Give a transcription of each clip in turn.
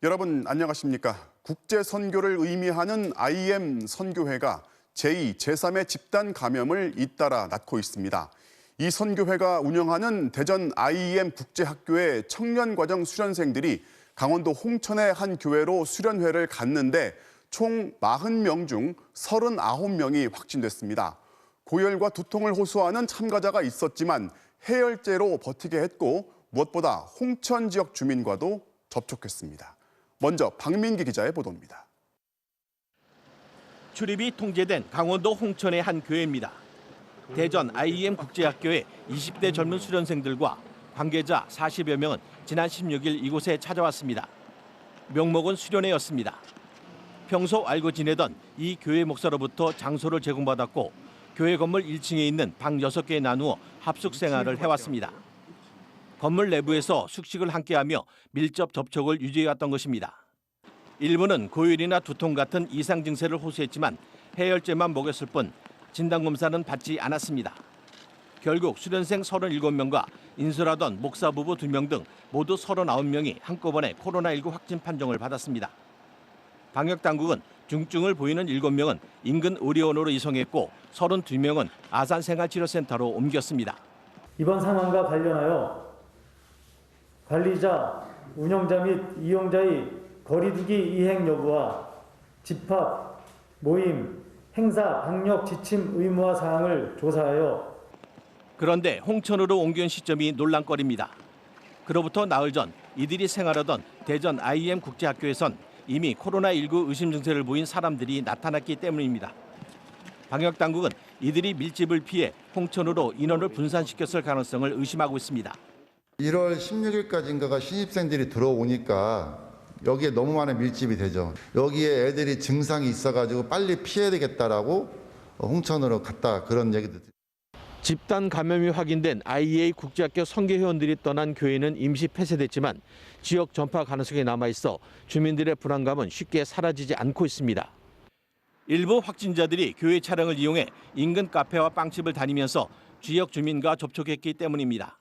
여러분 안녕하십니까? 국제 선교를 의미하는 IM 선교회가 제2, 제3의 집단 감염을 잇따라 낳고 있습니다. 이 선교회가 운영하는 대전 IM 국제학교의 청년과정 수련생들이 강원도 홍천의 한 교회로 수련회를 갔는데 총 40명 중 39명이 확진됐습니다. 고열과 두통을 호소하는 참가자가 있었지만 해열제로 버티게 했고 무엇보다 홍천 지역 주민과도 접촉했습니다. 먼저 박민기 기자의 보도입니다. 출입이 통제된 강원도 홍천의 한 교회입니다. 대전 IM 국제학교의 20대 젊은 수련생들과 관계자 40여 명은 지난 16일 이곳에 찾아왔습니다. 명목은 수련회였습니다. 평소 알고 지내던 이 교회 목사로부터 장소를 제공받았고 교회 건물 1층에 있는 방 6개에 나누어 합숙 생활을 해왔습니다. 건물 내부에서 숙식을 함께하며 밀접 접촉을 유지해왔던 것입니다. 일부는 고열이나 두통 같은 이상 증세를 호소했지만 해열제만 먹였을 뿐 진단검사는 받지 않았습니다. 결국 수련생 37명과 인솔하던 목사 부부 2명 등 모두 39명이 한꺼번에 코로나19 확진 판정을 받았습니다. 방역당국은 중증을 보이는 7명은 인근 의료원으로 이송했고 32명은 아산생활치료센터로 옮겼습니다. 이번 상황과 관련하여 관리자, 운영자 및 이용자의 거리두기 이행 여부와 집합, 모임, 행사, 방역 지침 의무화 사항을 조사하여 그런데 홍천으로 옮긴 시점이 논란거리입니다. 그로부터 나흘 전 이들이 생활하던 대전 IM 국제학교에선 이미 코로나19 의심 증세를 보인 사람들이 나타났기 때문입니다. 방역당국은 이들이 밀집을 피해 홍천으로 인원을 분산시켰을 가능성을 의심하고 있습니다. 1월 16일까지인가가 신입생들이 들어오니까 여기에 너무 많은 밀집이 되죠. 여기에 애들이 증상이 있어가지고 빨리 피해야 되겠다라고 홍천으로 갔다 그런 얘기도. 집단 감염이 확인된 IEA 국제학교 선교회원들이 떠난 교회는 임시 폐쇄됐지만 지역 전파 가능성이 남아있어 주민들의 불안감은 쉽게 사라지지 않고 있습니다. 일부 확진자들이 교회 차량을 이용해 인근 카페와 빵집을 다니면서 지역 주민과 접촉했기 때문입니다.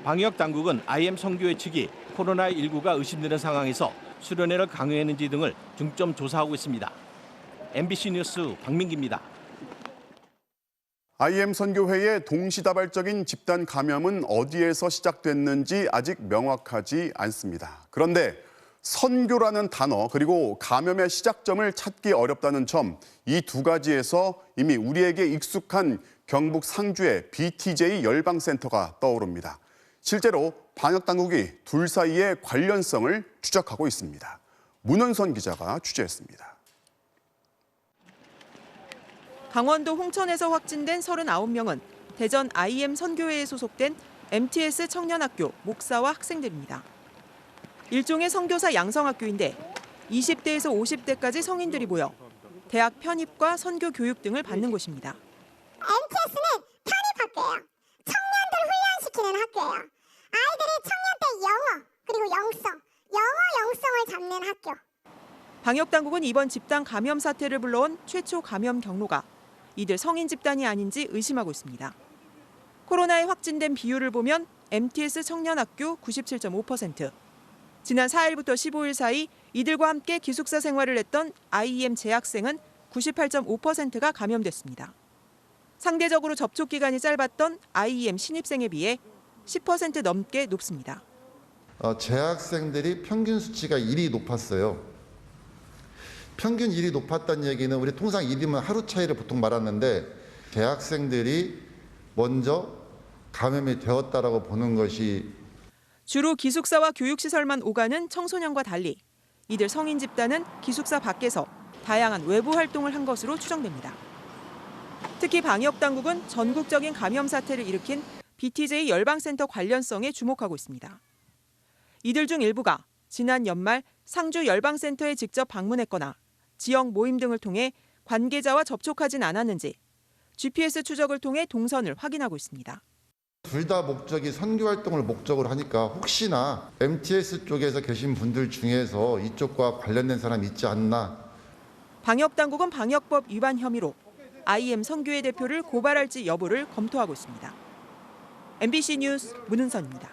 방역당국은 IM 선교회 측이 코로나19가 의심되는 상황에서 수련회를 강요했는지 등을 중점 조사하고 있습니다. MBC 뉴스 박민기입니다. IM 선교회의 동시다발적인 집단 감염은 어디에서 시작됐는지 아직 명확하지 않습니다. 그런데 선교라는 단어 그리고 감염의 시작점을 찾기 어렵다는 점, 이 두 가지에서 이미 우리에게 익숙한 경북 상주의 BTJ 열방센터가 떠오릅니다. 실제로 방역당국이 둘 사이의 관련성을 추적하고 있습니다. 문은선 기자가 취재했습니다. 강원도 홍천에서 확진된 39명은 대전 IM 선교회에 소속된 MTS 청년학교 목사와 학생들입니다. 일종의 선교사 양성학교인데 20대에서 50대까지 성인들이 모여 대학 편입과 선교 교육 등을 받는 곳입니다. MTS는 편입학교예요. 청년들 훈련시키는 학교예요. 아이들이 청년 때 영어 그리고 영성을 잡는 학교. 방역당국은 이번 집단 감염 사태를 불러온 최초 감염 경로가 이들 성인 집단이 아닌지 의심하고 있습니다. 코로나에 확진된 비율을 보면 MTS 청년학교 97.5%, 지난 4일부터 15일 사이 이들과 함께 기숙사 생활을 했던 IM 재학생은 98.5%가 감염됐습니다. 상대적으로 접촉 기간이 짧았던 IM 신입생에 비해 10% 넘게 높습니다. 재학생들이 평균 수치가 1이 높았어요. 평균 1이 높았다는 얘기는 우리 통상 1이면 하루 차이를 보통 말하는데 재학생들이 먼저 감염이 되었다라고 보는 것이 주로 기숙사와 교육시설만 오가는 청소년과 달리 이들 성인 집단은 기숙사 밖에서 다양한 외부 활동을 한 것으로 추정됩니다. 특히 방역당국은 전국적인 감염 사태를 일으킨 BTJ 열방센터 관련성에 주목하고 있습니다. 이들 중 일부가 지난 연말 상주 열방센터에 직접 방문했거나 지역 모임 등을 통해 관계자와 접촉하진 않았는지 GPS 추적을 통해 동선을 확인하고 있습니다. 둘 다 목적이 선교 활동을 목적으로 하니까 혹시나 MTS 쪽에서 계신 분들 중에서 이쪽과 관련된 사람이 있지 않나. 방역당국은 방역법 위반 혐의로 IM 선교회 대표를 고발할지 여부를 검토하고 있습니다. MBC 뉴스 문은선입니다.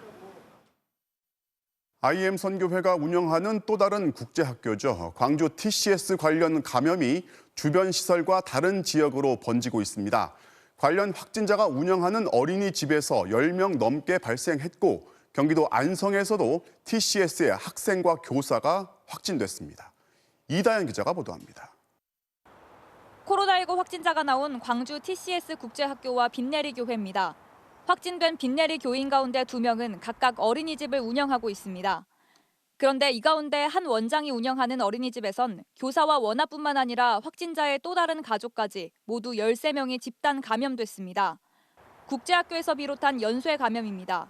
IM 선교회가 운영하는 또 다른 국제학교죠. 광주 TCS 관련 감염이 주변 시설과 다른 지역으로 번지고 있습니다. 관련 확진자가 운영하는 어린이집에서 10명 넘게 발생했고 경기도 안성에서도 TCS의 학생과 교사가 확진됐습니다. 이다연 기자가 보도합니다. 코로나19 확진자가 나온 광주 TCS 국제학교와 빈내리 교회입니다. 확진된 빈내리 교인 가운데 2명은 각각 어린이집을 운영하고 있습니다. 그런데 이 가운데 한 원장이 운영하는 어린이집에선 교사와 원아뿐만 아니라 확진자의 또 다른 가족까지 모두 13명이 집단 감염됐습니다. 국제학교에서 비롯한 연쇄 감염입니다.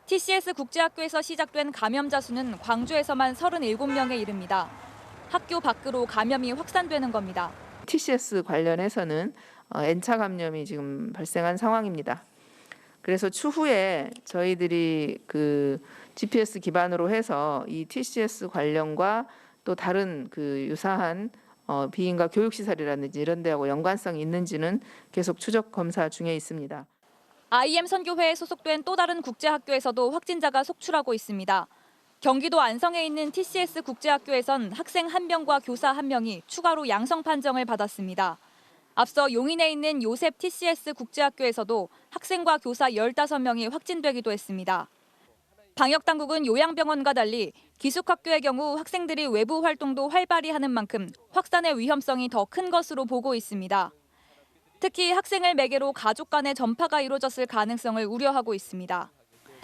TCS 국제학교에서 시작된 감염자 수는 광주에서만 37명에 이릅니다. 학교 밖으로 감염이 확산되는 겁니다. TCS 관련해서는 N차 감염이 지금 발생한 상황입니다. 그래서 추후에 저희들이 그 GPS 기반으로 해서 이 TCS 관련과 또 다른 그 유사한 비인가 교육시설이라든지 이런 데하고 연관성이 있는지는 계속 추적 검사 중에 있습니다. IM 선교회에 소속된 또 다른 국제학교에서도 확진자가 속출하고 있습니다. 경기도 안성에 있는 TCS 국제학교에선 학생 1명과 교사 1명이 추가로 양성 판정을 받았습니다. 앞서 용인에 있는 요셉 TCS 국제학교에서도 학생과 교사 15명이 확진되기도 했습니다. 방역당국은 요양병원과 달리 기숙학교의 경우 학생들이 외부 활동도 활발히 하는 만큼 확산의 위험성이 더 큰 것으로 보고 있습니다. 특히 학생을 매개로 가족 간의 전파가 이루어졌을 가능성을 우려하고 있습니다.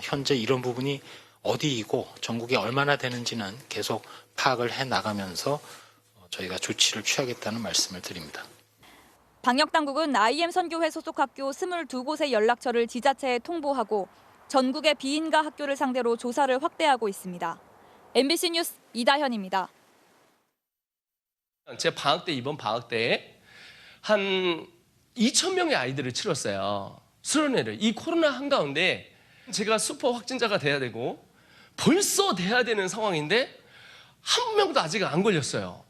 현재 이런 부분이 어디이고 전국에 얼마나 되는지는 계속 파악을 해나가면서 저희가 조치를 취하겠다는 말씀을 드립니다. 방역당국은 IM 선교회 소속 학교 22곳의 연락처를 지자체에 통보하고 전국의 비인가 학교를 상대로 조사를 확대하고 있습니다. MBC 뉴스 이다현입니다. 제 방학 때 이번 방학 때에 한 2,000명의 아이들을 치렀어요. 수련회를. 이 코로나 한가운데 제가 슈퍼 확진자가 돼야 되고 벌써 돼야 되는 상황인데 한 명도 아직 안 걸렸어요.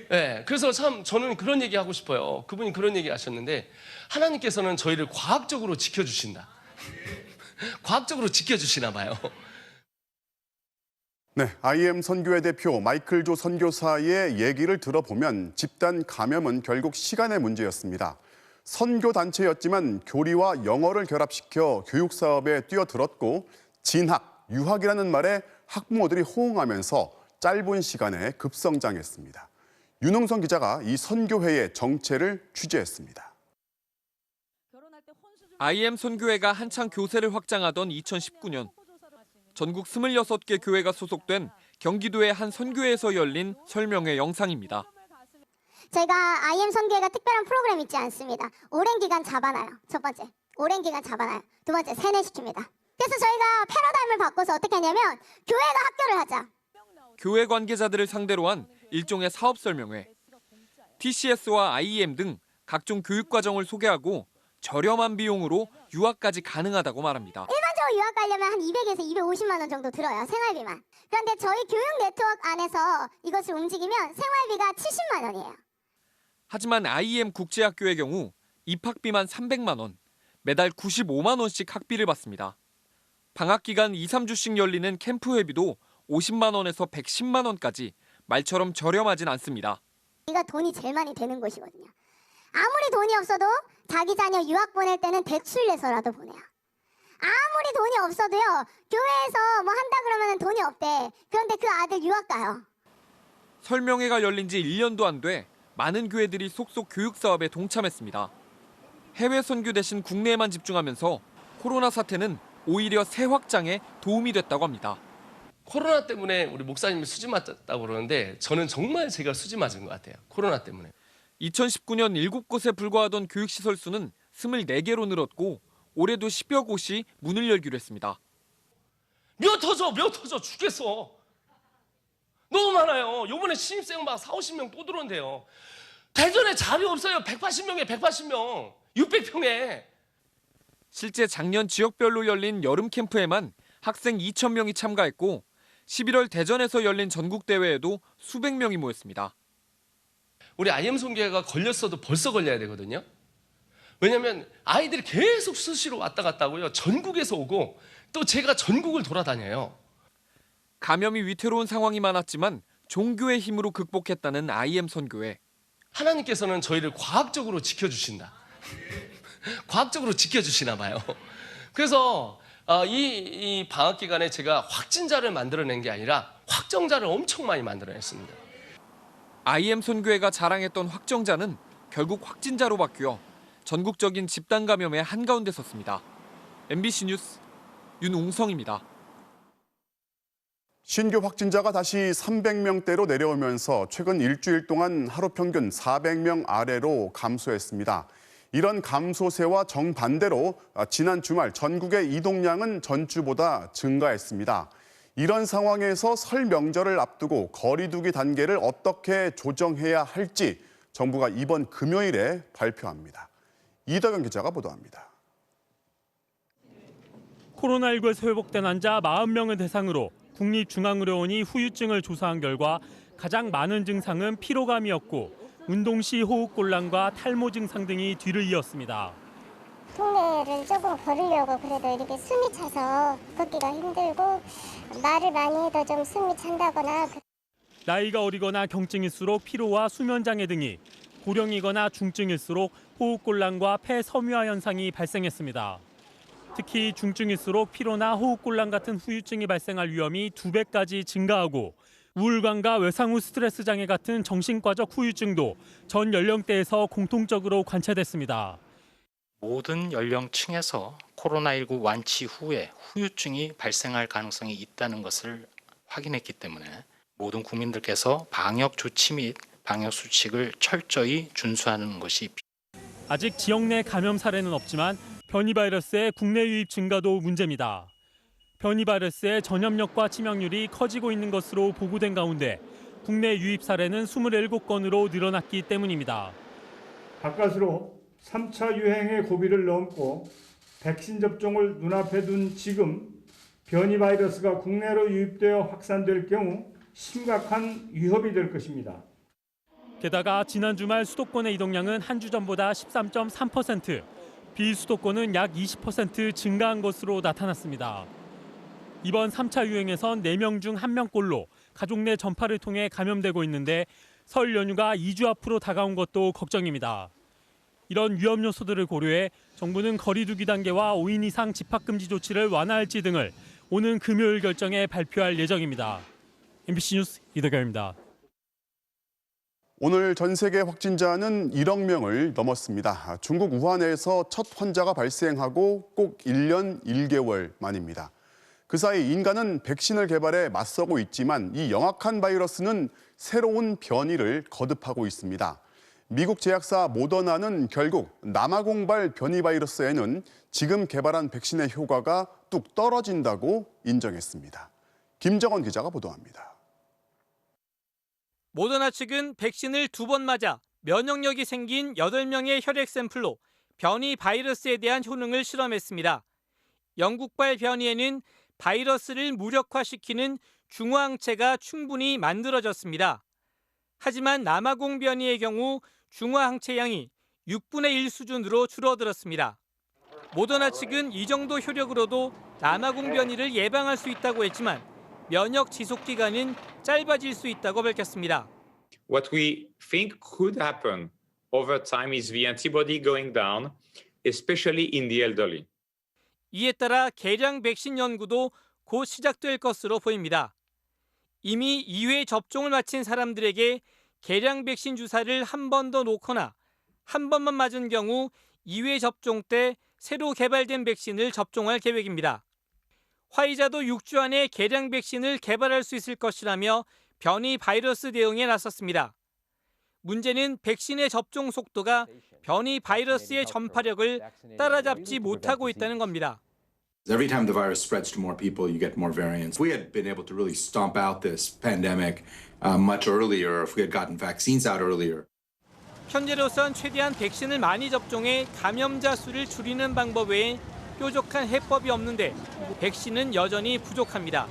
네, 그래서 참 저는 그런 얘기 하고 싶어요. 그분이 그런 얘기 하셨는데 하나님께서는 저희를 과학적으로 지켜주신다. 과학적으로 지켜주시나 봐요. 네, IM 선교회 대표 마이클 조 선교사의 얘기를 들어보면 집단 감염은 결국 시간의 문제였습니다. 선교단체였지만 교리와 영어를 결합시켜 교육사업에 뛰어들었고 진학, 유학이라는 말에 학부모들이 호응하면서 짧은 시간에 급성장했습니다. 윤홍성 기자가 이 선교회의 정체를 취재했습니다. IM 선교회가 한창 교세를 확장하던 2019년 전국 26개 교회가 소속된 경기도의 한 선교회에서 열린 설명회 영상입니다. 저희가 IM 선교회가 특별한 프로그램 있지 않습니다. 오랜 기간 잡아놔요. 첫 번째, 오랜 기간 잡아놔요. 두 번째, 세뇌시킵니다. 그래서 저희가 패러다임을 바꿔서 어떻게 하냐면 교회가 학교를 하자. 교회 관계자들을 상대로 한 일종의 사업 설명회. TCS와 IM 등 각종 교육 과정을 소개하고 저렴한 비용으로 유학까지 가능하다고 말합니다. 일반적으로 유학 가려면 한 200에서 250만 원 정도 들어요. 생활비만. 그런데 저희 교육 네트워크 안에서 이것을 움직이면 생활비가 70만 원이에요. 하지만 IM 국제학교의 경우 입학비만 300만 원, 매달 95만 원씩 학비를 받습니다. 방학 기간 2, 3주씩 열리는 캠프 회비도 50만 원에서 110만 원까지 말처럼 저렴하진 않습니다. 이가 돈이 제일 많이 되는 곳이거든요. 아무리 돈이 없어도 자기 자녀 유학 보낼 때는 대출 내서라도 보내요. 아무리 돈이 없어도요. 교회에서 뭐 한다 그러면 돈이 없대. 그런데 그 아들 유학 가요. 설명회가 열린 지 1년도 안 돼 많은 교회들이 속속 교육 사업에 동참했습니다. 해외 선교 대신 국내에만 집중하면서 코로나 사태는 오히려 새 확장에 도움이 됐다고 합니다. 코로나 때문에 우리 목사님이 수지 맞았다고 그러는데 저는 정말 제가 수지 맞은 것 같아요. 코로나 때문에. 2019년 7곳에 불과하던 교육시설 수는 24개로 늘었고 올해도 10여 곳이 문을 열기로 했습니다. 몇 터져 죽겠어. 너무 많아요. 이번에 신입생 막 4, 50명 또 들어온대요. 대전에 자리 없어요. 180명에 180명. 600평에. 실제 작년 지역별로 열린 여름 캠프에만 학생 2,000명이 참가했고 11월 대전에서 열린 전국대회에도 수백 명이 모였습니다. 우리 IM 선교회가 걸렸어도 벌써 걸려야 되거든요. 왜냐하면 아이들이 계속 수시로 왔다 갔다 하고요. 전국에서 오고 또 제가 전국을 돌아다녀요. 감염이 위태로운 상황이 많았지만 종교의 힘으로 극복했다는 IM 선교회. 하나님께서는 저희를 과학적으로 지켜주신다. 과학적으로 지켜주시나 봐요. 그래서 이 방학 기간에 제가 확진자를 만들어낸 게 아니라 확정자를 엄청 많이 만들어냈습니다. IM 선교회가 자랑했던 확정자는 결국 확진자로 바뀌어 전국적인 집단 감염의 한가운데 섰습니다. MBC 뉴스 윤웅성입니다. 신규 확진자가 다시 300명대로 내려오면서 최근 일주일 동안 하루 평균 400명 아래로 감소했습니다. 이런 감소세와 정반대로 지난 주말 전국의 이동량은 전주보다 증가했습니다. 이런 상황에서 설 명절을 앞두고 거리 두기 단계를 어떻게 조정해야 할지 정부가 이번 금요일에 발표합니다. 이덕영 기자가 보도합니다. 코로나19에서 회복된 환자 40명을 대상으로 국립중앙의료원이 후유증을 조사한 결과 가장 많은 증상은 피로감이었고 운동 시 호흡곤란과 탈모 증상 등이 뒤를 이었습니다. 동네를 조금 걸으려고 그래도 이렇게 숨이 차서 걷기가 힘들고 말을 많이 해도 좀 숨이 찬다거나. 나이가 어리거나 경증일수록 피로와 수면장애 등이, 고령이거나 중증일수록 호흡곤란과 폐섬유화 현상이 발생했습니다. 특히 중증일수록 피로나 호흡곤란 같은 후유증이 발생할 위험이 2배까지 증가하고 우울감과 외상 후 스트레스 장애 같은 정신과적 후유증도 전 연령대에서 공통적으로 관찰됐습니다. 모든 연령층에서 코로나19 완치 후에 후유증이 발생할 가능성이 있다는 것을 확인했기 때문에 모든 국민들께서 방역 조치 및 방역 수칙을 철저히 준수하는 것이 아직 지역 내 감염 사례는 없지만 변이 바이러스의 국내 유입 증가도 문제입니다. 변이 바이러스의 전염력과 치명률이 커지고 있는 것으로 보고된 가운데 국내 유입 사례는 27건으로 늘어났기 때문입니다. 바깥으로 3차 유행의 고비를 넘고 백신 접종을 눈앞에 둔 지금 변이 바이러스가 국내로 유입되어 확산될 경우 심각한 위협이 될 것입니다. 게다가 지난 주말 수도권의 이동량은 한 주 전보다 13.3%, 비수도권은 약 20% 증가한 것으로 나타났습니다. 이번 3차 유행에선 4명 중 1명꼴로 가족 내 전파를 통해 감염되고 있는데 설 연휴가 2주 앞으로 다가온 것도 걱정입니다. 이런 위험 요소들을 고려해 정부는 거리 두기 단계와 5인 이상 집합금지 조치를 완화할지 등을 오는 금요일 결정에 발표할 예정입니다. MBC 뉴스 이덕영입니다. 오늘 전 세계 확진자는 1억 명을 넘었습니다. 중국 우한에서 첫 환자가 발생하고 꼭 1년 1개월 만입니다. 그 사이 인간은 백신을 개발해 맞서고 있지만 이 영악한 바이러스는 새로운 변이를 거듭하고 있습니다. 미국 제약사 모더나는 결국 남아공발 변이 바이러스에는 지금 개발한 백신의 효과가 뚝 떨어진다고 인정했습니다. 김정원 기자가 보도합니다. 모더나 측은 백신을 2번 맞아 면역력이 생긴 8명의 혈액 샘플로 변이 바이러스에 대한 효능을 실험했습니다. 영국발 변이에는 바이러스를 무력화시키는 중화항체가 충분히 만들어졌습니다. 하지만 남아공 변이의 경우 중화항체 양이 6분의 1 수준으로 줄어들었습니다. 모더나 측은 이 정도 효력으로도 남아공 변이를 예방할 수 있다고 했지만 면역 지속 기간은 짧아질 수 있다고 밝혔습니다. What we think could happen over time is the antibody going down, especially in the elderly. 이에 따라 개량 백신 연구도 곧 시작될 것으로 보입니다. 이미 2회 접종을 마친 사람들에게 개량 백신 주사를 한 번 더 놓거나 한 번만 맞은 경우 2회 접종 때 새로 개발된 백신을 접종할 계획입니다. 화이자도 6주 안에 개량 백신을 개발할 수 있을 것이라며 변이 바이러스 대응에 나섰습니다. 문제는 백신의 접종 속도가 변이 바이러스의 전파력을 따라잡지 못하고 있다는 겁니다. Every time the virus spreads to more people, you get more variants. If we had been able to really stomp out this pandemic much earlier, if we had gotten vaccines out earlier. 현재로선 최대한 백신을 많이 접종해 감염자 수를 줄이는 방법 외에 뾰족한 해법이 없는데 백신은 여전히 부족합니다.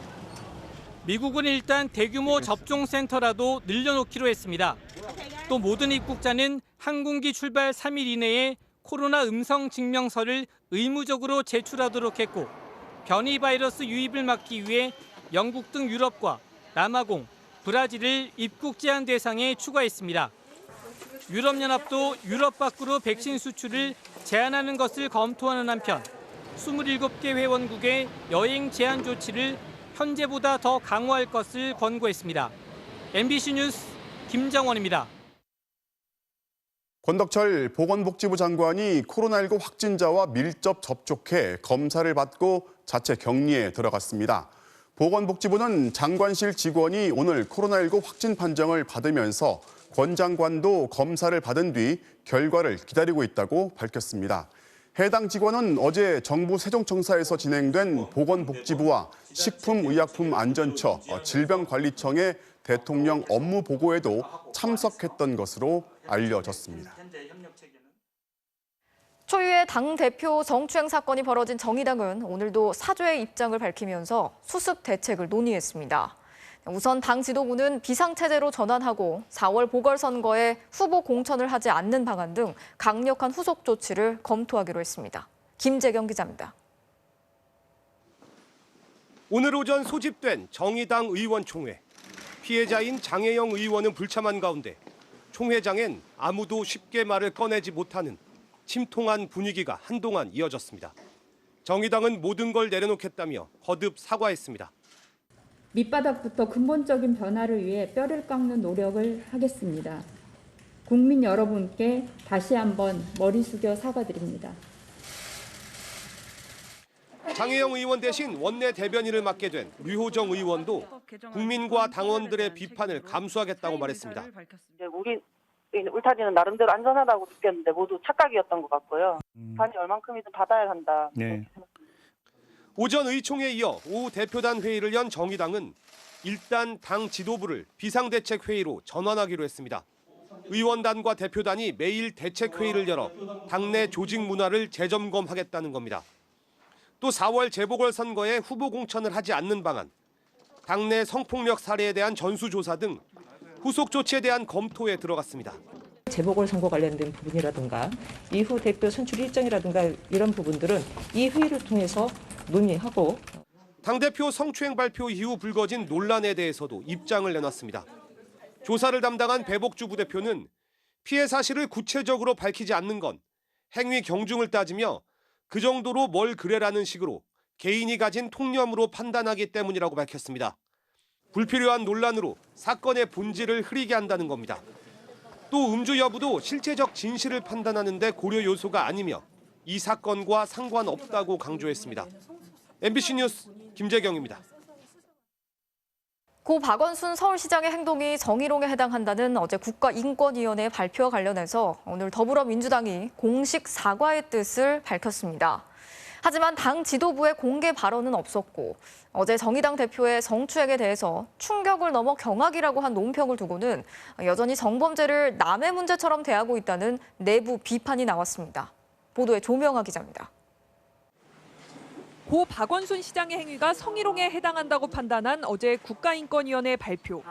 미국은 일단 대규모 접종센터라도 늘려놓기로 했습니다. 또 모든 입국자는 항공기 출발 3일 이내에 코로나 음성 증명서를 의무적으로 제출하도록 했고 변이 바이러스 유입을 막기 위해 영국 등 유럽과 남아공, 브라질을 입국 제한 대상에 추가했습니다. 유럽연합도 유럽 밖으로 백신 수출을 제한하는 것을 검토하는 한편 27개 회원국의 여행 제한 조치를 현재보다 더 강화할 것을 권고했습니다. MBC 뉴스 김정원입니다. 권덕철 보건복지부 장관이 코로나19 확진자와 밀접 접촉해 검사를 받고 자체 격리에 들어갔습니다. 보건복지부는 장관실 직원이 오늘 코로나19 확진 판정을 받으면서 권 장관도 검사를 받은 뒤 결과를 기다리고 있다고 밝혔습니다. 해당 직원은 어제 정부 세종청사에서 진행된 보건복지부와 식품의약품안전처, 질병관리청의 대통령 업무 보고에도 참석했던 것으로 알려졌습니다. 초유의 당대표 성추행 사건이 벌어진 정의당은 오늘도 사죄의 입장을 밝히면서 수습 대책을 논의했습니다. 우선 당 지도부는 비상체제로 전환하고 4월 보궐선거에 후보 공천을 하지 않는 방안 등 강력한 후속 조치를 검토하기로 했습니다. 김재경 기자입니다. 오늘 오전 소집된 정의당 의원총회. 피해자인 장혜영 의원은 불참한 가운데 총회장엔 아무도 쉽게 말을 꺼내지 못하는 침통한 분위기가 한동안 이어졌습니다. 정의당은 모든 걸 내려놓겠다며 거듭 사과했습니다. 밑바닥부터 근본적인 변화를 위해 뼈를 깎는 노력을 하겠습니다. 국민 여러분께 다시 한번 머리 숙여 사과드립니다. 장혜영 의원 대신 원내 대변인을 맡게 된 류호정 의원도 국민과 당원들의 비판을 감수하겠다고 말했습니다. 우리 울타리는 나름대로 안전하다고 느꼈는데 모두 착각이었던 것 같고요. 반이 얼만큼이든 받아야 한다. 네. 오전 의총에 이어 오후 대표단 회의를 연 정의당은 일단 당 지도부를 비상대책회의로 전환하기로 했습니다. 의원단과 대표단이 매일 대책회의를 열어 당내 조직 문화를 재점검하겠다는 겁니다. 또 4월 재보궐선거에 후보 공천을 하지 않는 방안, 당내 성폭력 사례에 대한 전수조사 등 후속 조치에 대한 검토에 들어갔습니다. 재보궐선거 관련된 부분이라든가 이후 대표 선출 일정이라든가 이런 부분들은 이 회의를 통해서 논의하고 당대표 성추행 발표 이후 불거진 논란에 대해서도 입장을 내놨습니다. 조사를 담당한 배복주 부대표는 피해 사실을 구체적으로 밝히지 않는 건 행위 경중을 따지며 그 정도로 뭘 그래라는 식으로 개인이 가진 통념으로 판단하기 때문이라고 밝혔습니다. 불필요한 논란으로 사건의 본질을 흐리게 한다는 겁니다. 또 음주 여부도 실체적 진실을 판단하는 데 고려 요소가 아니며 이 사건과 상관없다고 강조했습니다. MBC 뉴스 김재경입니다. 고 박원순 서울시장의 행동이 정의롱에 해당한다는 어제 국가인권위원회 발표와 관련해서 오늘 더불어민주당이 공식 사과의 뜻을 밝혔습니다. 하지만 당 지도부의 공개 발언은 없었고 어제 정의당 대표의 성추행에 대해서 충격을 넘어 경악이라고 한 논평을 두고는 여전히 성범죄를 남의 문제처럼 대하고 있다는 내부 비판이 나왔습니다. 보도에 조명하 기자입니다. 고 박원순 시장의 행위가 성희롱에 해당한다고 판단한 어제 국가인권위원회 발표.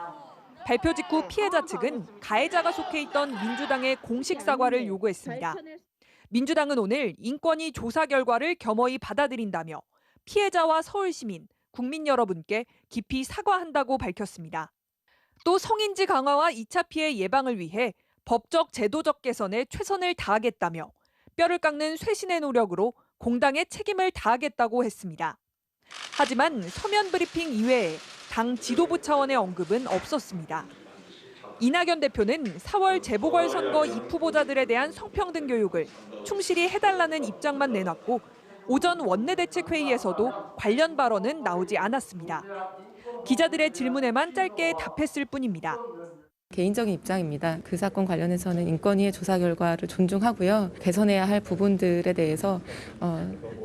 발표 직후 피해자 측은 가해자가 속해 있던 민주당의 공식 사과를 요구했습니다. 민주당은 오늘 인권위 조사 결과를 겸허히 받아들인다며 피해자와 서울시민, 국민 여러분께 깊이 사과한다고 밝혔습니다. 또 성인지 강화와 2차 피해 예방을 위해 법적 제도적 개선에 최선을 다하겠다며 뼈를 깎는 쇄신의 노력으로 공당의 책임을 다하겠다고 했습니다. 하지만 서면 브리핑 이외에 당 지도부 차원의 언급은 없었습니다. 이낙연 대표는 4월 재보궐선거 입후보자들에 대한 성평등 교육을 충실히 해달라는 입장만 내놨고 오전 원내대책회의에서도 관련 발언은 나오지 않았습니다. 기자들의 질문에만 짧게 답했을 뿐입니다. 개인적인 입장입니다. 그 사건 관련해서는 인권위의 조사 결과를 존중하고요. 개선해야 할 부분들에 대해서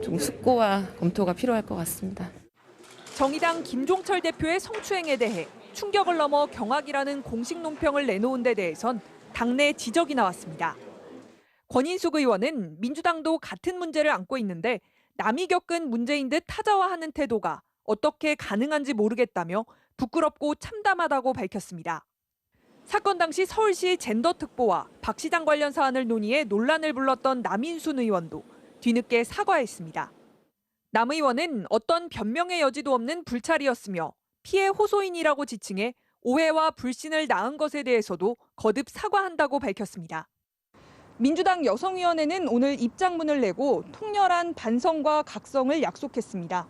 좀 숙고와 검토가 필요할 것 같습니다. 정의당 김종철 대표의 성추행에 대해 충격을 넘어 경악이라는 공식 논평을 내놓은 데 대해선 당내 지적이 나왔습니다. 권인숙 의원은 민주당도 같은 문제를 안고 있는데 남이 겪은 문제인 듯 타자화하는 태도가 어떻게 가능한지 모르겠다며 부끄럽고 참담하다고 밝혔습니다. 사건 당시 서울시 젠더 특보와 박 시장 관련 사안을 논의해 논란을 불렀던 남인순 의원도 뒤늦게 사과했습니다. 남 의원은 어떤 변명의 여지도 없는 불찰이었으며 피해 호소인이라고 지칭해 오해와 불신을 낳은 것에 대해서도 거듭 사과한다고 밝혔습니다. 민주당 여성위원회는 오늘 입장문을 내고 통렬한 반성과 각성을 약속했습니다.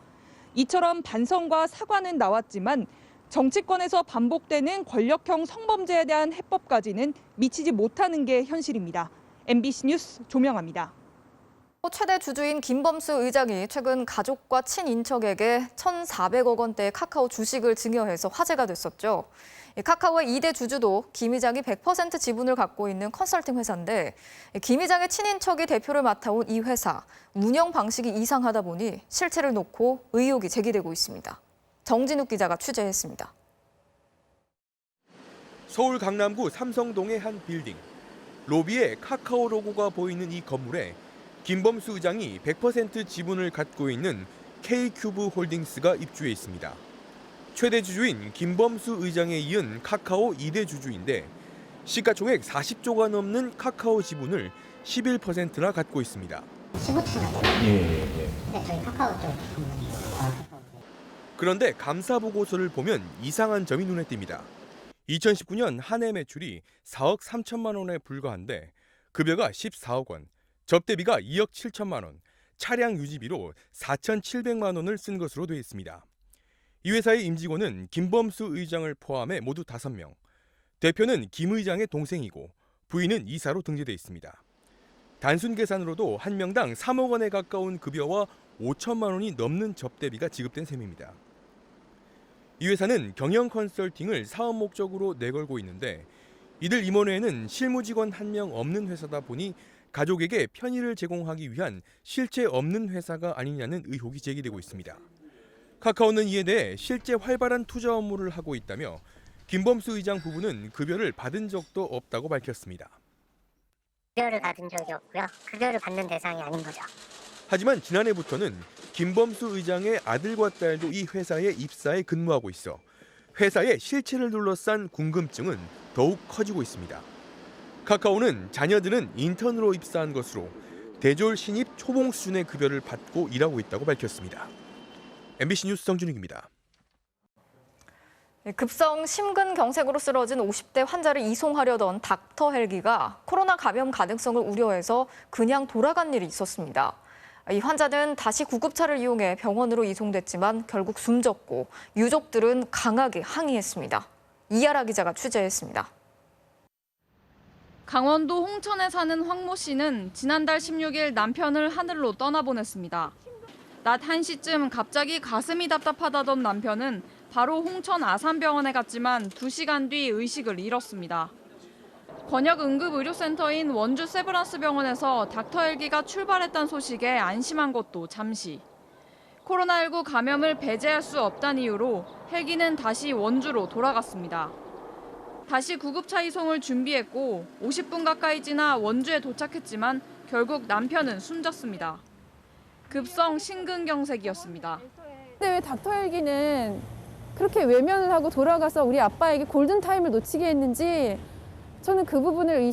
이처럼 반성과 사과는 나왔지만 정치권에서 반복되는 권력형 성범죄에 대한 해법까지는 미치지 못하는 게 현실입니다. MBC 뉴스 조명아입니다. 최대 주주인 김범수 의장이 최근 가족과 친인척에게 1,400억 원대의 카카오 주식을 증여해서 화제가 됐었죠. 카카오의 2대 주주도 김 의장이 100% 지분을 갖고 있는 컨설팅 회사인데 김 의장의 친인척이 대표를 맡아온 이 회사, 운영 방식이 이상하다 보니 실체를 놓고 의혹이 제기되고 있습니다. 정진욱 기자가 취재했습니다. 서울 강남구 삼성동의 한 빌딩. 로비에 카카오 로고가 보이는 이 건물에 김범수 의장이 100% 지분을 갖고 있는 K큐브 홀딩스가 입주해 있습니다. 최대 주주인 김범수 의장에 이은 카카오 2대 주주인데 시가총액 40조가 넘는 카카오 지분을 11%나 갖고 있습니다. 15%나 네, 저희 카카오 쪽. 그런데 감사 보고서를 보면 이상한 점이 눈에 띕니다. 2019년 한 해 매출이 4억 3천만 원에 불과한데 급여가 14억 원, 접대비가 2억 7천만 원, 차량 유지비로 4,700만 원을 쓴 것으로 되어 있습니다. 이 회사의 임직원은 김범수 의장을 포함해 모두 5명. 대표는 김 의장의 동생이고 부인은 이사로 등재돼 있습니다. 단순 계산으로도 한 명당 3억 원에 가까운 급여와 5천만 원이 넘는 접대비가 지급된 셈입니다. 이 회사는 경영 컨설팅을 사업 목적으로 내걸고 있는데 이들 임원회에는 실무 직원 1명 없는 회사다 보니 가족에게 편의를 제공하기 위한 실체 없는 회사가 아니냐는 의혹이 제기되고 있습니다. 카카오는 이에 대해 실제 활발한 투자 업무를 하고 있다며 김범수 의장 부부는 급여를 받은 적도 없다고 밝혔습니다. 급여를 받은 적이 없고요. 급여를 받는 대상이 아닌 거죠. 하지만 지난해부터는 김범수 의장의 아들과 딸도 이 회사에 입사해 근무하고 있어 회사의 실체를 둘러싼 궁금증은 더욱 커지고 있습니다. 카카오는 자녀들은 인턴으로 입사한 것으로 대졸 신입 초봉 수준의 급여를 받고 일하고 있다고 밝혔습니다. MBC 뉴스 정준익입니다. 급성 심근경색으로 쓰러진 50대 환자를 이송하려던 닥터 헬기가 코로나 감염 가능성을 우려해서 그냥 돌아간 일이 있었습니다. 이 환자는 다시 구급차를 이용해 병원으로 이송됐지만 결국 숨졌고 유족들은 강하게 항의했습니다. 이하라 기자가 취재했습니다. 강원도 홍천에 사는 황모 씨는 지난달 16일 남편을 하늘로 떠나보냈습니다. 낮 1시쯤 갑자기 가슴이 답답하다던 남편은 바로 홍천 아산병원에 갔지만 2시간 뒤 의식을 잃었습니다. 권역 응급의료센터인 원주 세브란스 병원에서 닥터 헬기가 출발했다는 소식에 안심한 것도 잠시. 코로나19 감염을 배제할 수 없다는 이유로 헬기는 다시 원주로 돌아갔습니다. 다시 구급차 이송을 준비했고 50분 가까이 지나 원주에 도착했지만 결국 남편은 숨졌습니다. 급성 심근경색이었습니다. 근데 왜 닥터 헬기는 그렇게 외면을 하고 돌아가서 우리 아빠에게 골든타임을 놓치게 했는지 저는 그 부분을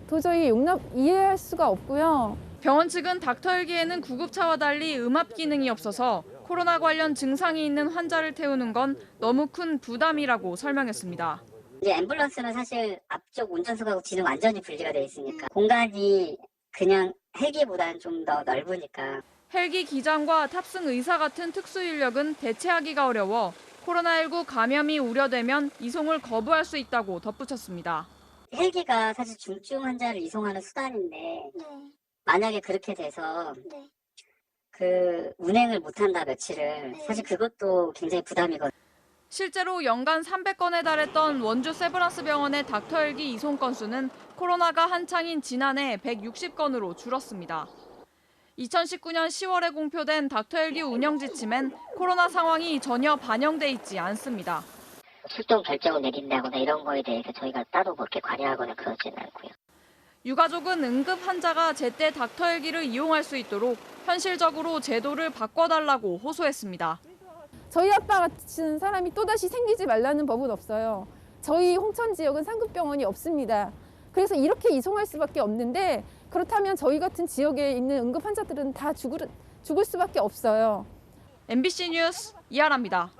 도저히 이해할 수가 없고요. 병원 측은 닥터 헬기에는 구급차와 달리 음압 기능이 없어서 코로나 관련 증상이 있는 환자를 태우는 건 너무 큰 부담이라고 설명했습니다. 이제 앰뷸런스는 사실 앞쪽 운전석하고 뒤는 완전히 분리가 돼 있으니까 공간이 그냥 헬기보다는 좀 더 넓으니까. 헬기 기장과 탑승 의사 같은 특수 인력은 대체하기가 어려워 코로나19 감염이 우려되면 이송을 거부할 수 있다고 덧붙였습니다. 헬기가 사실 중증 환자를 이송하는 수단인데 만약에 그렇게 돼서 그 운행을 못한다 며칠을 사실 그것도 굉장히 부담이거든요. 실제로 연간 300건에 달했던 원주 세브란스 병원의 닥터 헬기 이송 건수는 코로나가 한창인 지난해 160건으로 줄었습니다. 2019년 10월에 공표된 닥터 헬기 운영 지침엔 코로나 상황이 전혀 반영돼 있지 않습니다. 출동 결정을 내린다거나 이런 거에 대해서 저희가 따로 그렇게 관여하거나 그러지는 않고요. 유가족은 응급 환자가 제때 닥터 헬기를 이용할 수 있도록 현실적으로 제도를 바꿔달라고 호소했습니다. 저희 아빠 같은 사람이 또다시 생기지 말라는 법은 없어요. 저희 홍천 지역은 상급병원이 없습니다. 그래서 이렇게 이송할 수밖에 없는데 그렇다면 저희 같은 지역에 있는 응급 환자들은 다 죽을 수밖에 없어요. MBC 뉴스 이하라입니다.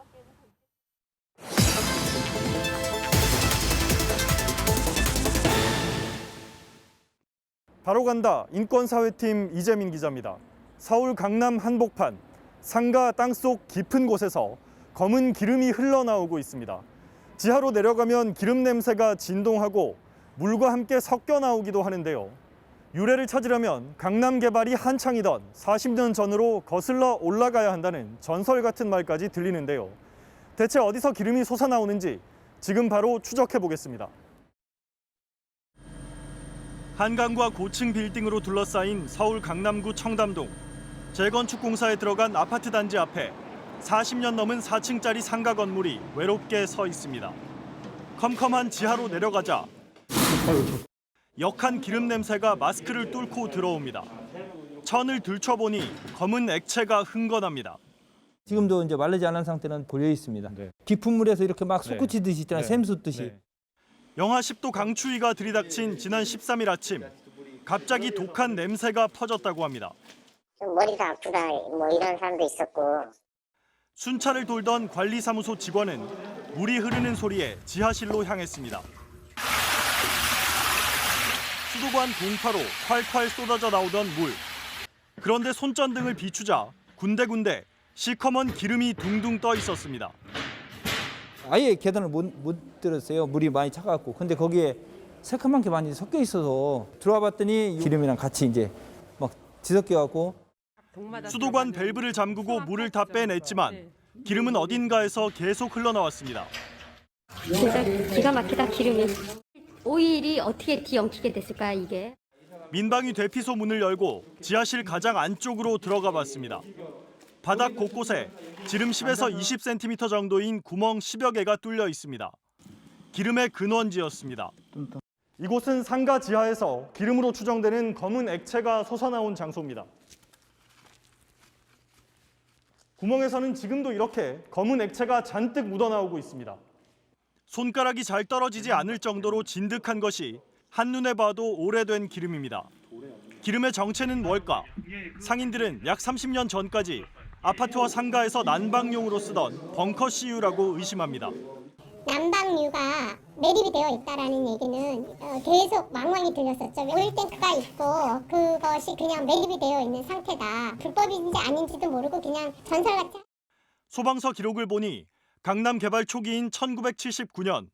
바로 간다 인권사회팀 이재민 기자입니다. 서울 강남 한복판 상가 땅속 깊은 곳에서 검은 기름이 흘러나오고 있습니다. 지하로 내려가면 기름 냄새가 진동하고 물과 함께 섞여 나오기도 하는데요. 유래를 찾으려면 강남 개발이 한창이던 40년 전으로 거슬러 올라가야 한다는 전설 같은 말까지 들리는데요. 대체 어디서 기름이 솟아나오는지 지금 바로 추적해 보겠습니다. 한강과 고층 빌딩으로 둘러싸인 서울 강남구 청담동. 재건축 공사에 들어간 아파트 단지 앞에 40년 넘은 4층짜리 상가 건물이 외롭게 서 있습니다. 컴컴한 지하로 내려가자 역한 기름 냄새가 마스크를 뚫고 들어옵니다. 천을 들춰보니 검은 액체가 흥건합니다. 지금도 이제 마르지 않은 상태는 보여 있습니다. 깊은 물에서 이렇게 막 솟구치듯이 있잖아요. 샘솟듯이. 영하 10도 강추위가 들이닥친 지난 13일 아침 갑자기 독한 냄새가 퍼졌다고 합니다. 머리가 아프다 뭐 이런 사람도 있었고. 순찰을 돌던 관리사무소 직원은 물이 흐르는 소리에 지하실로 향했습니다. 수도관 동파로 콸콸 쏟아져 나오던 물. 그런데 손전등을 비추자 군데군데 시커먼 기름이 둥둥 떠 있었습니다. 아예 계단을 못 들었어요. 물이 많이 차가웠고. 근데 거기에 새카만 게 많이 섞여 있어서 들어와 봤더니 기름이랑 같이 이제 막 뒤섞여 갖고. 수도관 밸브를 잠그고 물을 다 빼냈지만 기름은 어딘가에서 계속 흘러나왔습니다. 진짜 기가 막히다 기름이. 오일이 어떻게 뒤엉키게 됐을까 이게. 민방위 대피소 문을 열고 지하실 가장 안쪽으로 들어가 봤습니다. 바닥 곳곳에 지름 10에서 20cm 정도인 구멍 10여 개가 뚫려 있습니다. 기름의 근원지였습니다. 이곳은 상가 지하에서 기름으로 추정되는 검은 액체가 솟아나온 장소입니다. 구멍에서는 지금도 이렇게 검은 액체가 잔뜩 묻어나오고 있습니다. 손가락이 잘 떨어지지 않을 정도로 진득한 것이 한눈에 봐도 오래된 기름입니다. 기름의 정체는 뭘까? 상인들은 약 30년 전까지 아파트와 상가에서 난방용으로 쓰던 벙커CU라고 의심합니다. 난방유가 매립이 되어 있다라는 얘기는 계속 망망이 들렸었죠. 오일탱크가 있고 그것이 그냥 매립이 되어 있는 상태다. 불법인지 아닌지도 모르고 그냥 전설같이. 소방서 기록을 보니 강남 개발 초기인 1979년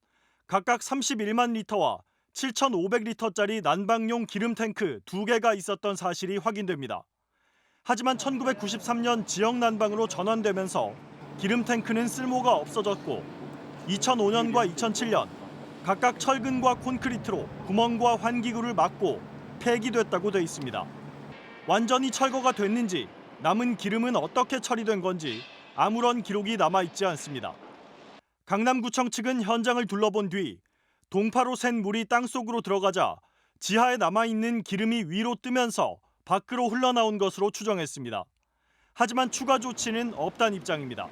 각각 31만 리터와 7,500리터짜리 난방용 기름탱크 2개가 있었던 사실이 확인됩니다. 하지만 1993년 지역 난방으로 전환되면서 기름탱크는 쓸모가 없어졌고 2005년과 2007년 각각 철근과 콘크리트로 구멍과 환기구를 막고 폐기됐다고 돼 있습니다. 완전히 철거가 됐는지 남은 기름은 어떻게 처리된 건지 아무런 기록이 남아있지 않습니다. 강남구청 측은 현장을 둘러본 뒤 동파로 샌 물이 땅속으로 들어가자 지하에 남아있는 기름이 위로 뜨면서 밖으로 흘러나온 것으로 추정했습니다. 하지만 추가 조치는 없다는 입장입니다.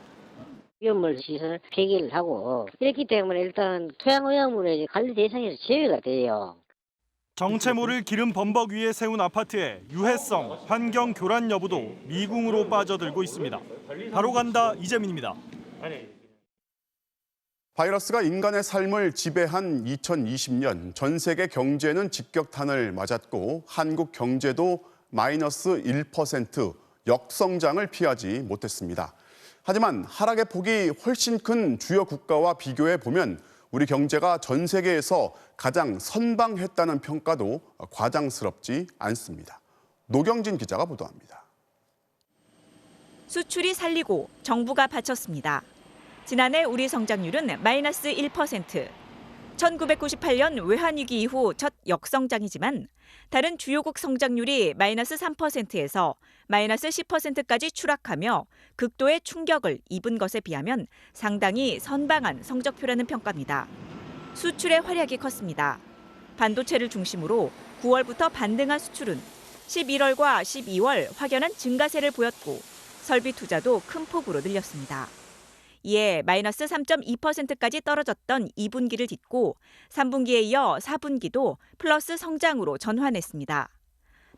오염물 시설 폐기를 하고 이렇기 때문에 일단 토양오염물의 관리 대상에서 제외가 돼요. 정체모를 기름 범벅 위에 세운 아파트의 유해성, 환경 교란 여부도 미궁으로 빠져들고 있습니다. 바로 간다 이재민입니다. 바이러스가 인간의 삶을 지배한 2020년 전 세계 경제는 직격탄을 맞았고 한국 경제도 마이너스 1% 역성장을 피하지 못했습니다. 하지만 하락의 폭이 훨씬 큰 주요 국가와 비교해 보면 우리 경제가 전 세계에서 가장 선방했다는 평가도 과장스럽지 않습니다. 노경진 기자가 보도합니다. 수출이 살리고 정부가 바쳤습니다. 지난해 우리 성장률은 마이너스 1%. 1998년 외환위기 이후 첫 역성장이지만 다른 주요국 성장률이 마이너스 3%에서 마이너스 10%까지 추락하며 극도의 충격을 입은 것에 비하면 상당히 선방한 성적표라는 평가입니다. 수출의 활약이 컸습니다. 반도체를 중심으로 9월부터 반등한 수출은 11월과 12월 확연한 증가세를 보였고 설비 투자도 큰 폭으로 늘렸습니다. 이에 마이너스 3.2%까지 떨어졌던 2분기를 딛고 3분기에 이어 4분기도 플러스 성장으로 전환했습니다.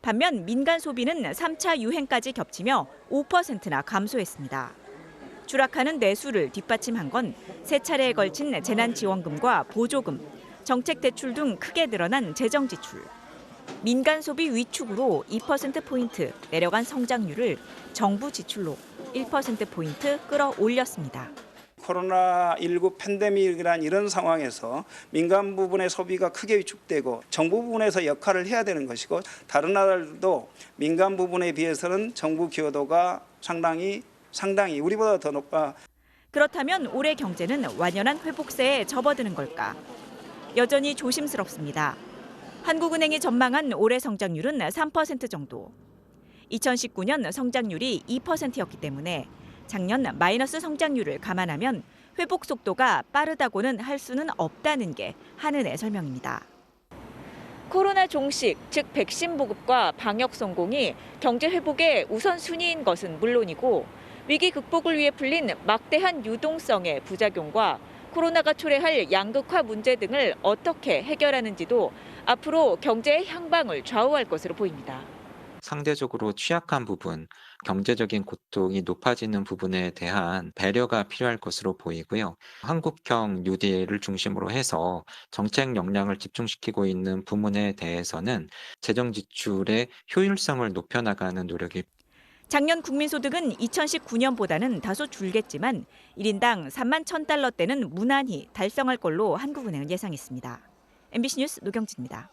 반면 민간 소비는 3차 유행까지 겹치며 5%나 감소했습니다. 추락하는 내수를 뒷받침한 건 세 차례에 걸친 재난지원금과 보조금, 정책 대출 등 크게 늘어난 재정 지출. 민간 소비 위축으로 2%포인트 내려간 성장률을 정부 지출로 1%포인트 끌어올렸습니다. 코로나19 팬데믹이란 이런 상황에서 민간 부분의 소비가 크게 위축되고 정부 부분에서 역할을 해야 되는 것이고 다른 나라들도 민간 부분에 비해서는 정부 기여도가 상당히 우리보다 더 높아. 그렇다면 올해 경제는 완연한 회복세에 접어드는 걸까? 여전히 조심스럽습니다. 한국은행이 전망한 올해 성장률은 3% 정도. 2019년 성장률이 2%였기 때문에 작년 마이너스 성장률을 감안하면 회복 속도가 빠르다고는 할 수는 없다는 게 한은의 설명입니다. 코로나 종식, 즉 백신 보급과 방역 성공이 경제 회복의 우선순위인 것은 물론이고 위기 극복을 위해 풀린 막대한 유동성의 부작용과 코로나가 초래할 양극화 문제 등을 어떻게 해결하는지도 앞으로 경제의 향방을 좌우할 것으로 보입니다. 상대적으로 취약한 부분, 경제적인 고통이 높아지는 부분에 대한 배려가 필요할 것으로 보이고요. 한국형 뉴딜을 중심으로 해서 정책 역량을 집중시키고 있는 부문에 대해서는 재정 지출의 효율성을 높여나가는 노력이 작년 국민소득은 2019년보다는 다소 줄겠지만 1인당 3만 1,000달러대는 무난히 달성할 걸로 한국은행은 예상했습니다. MBC 뉴스 노경진입니다.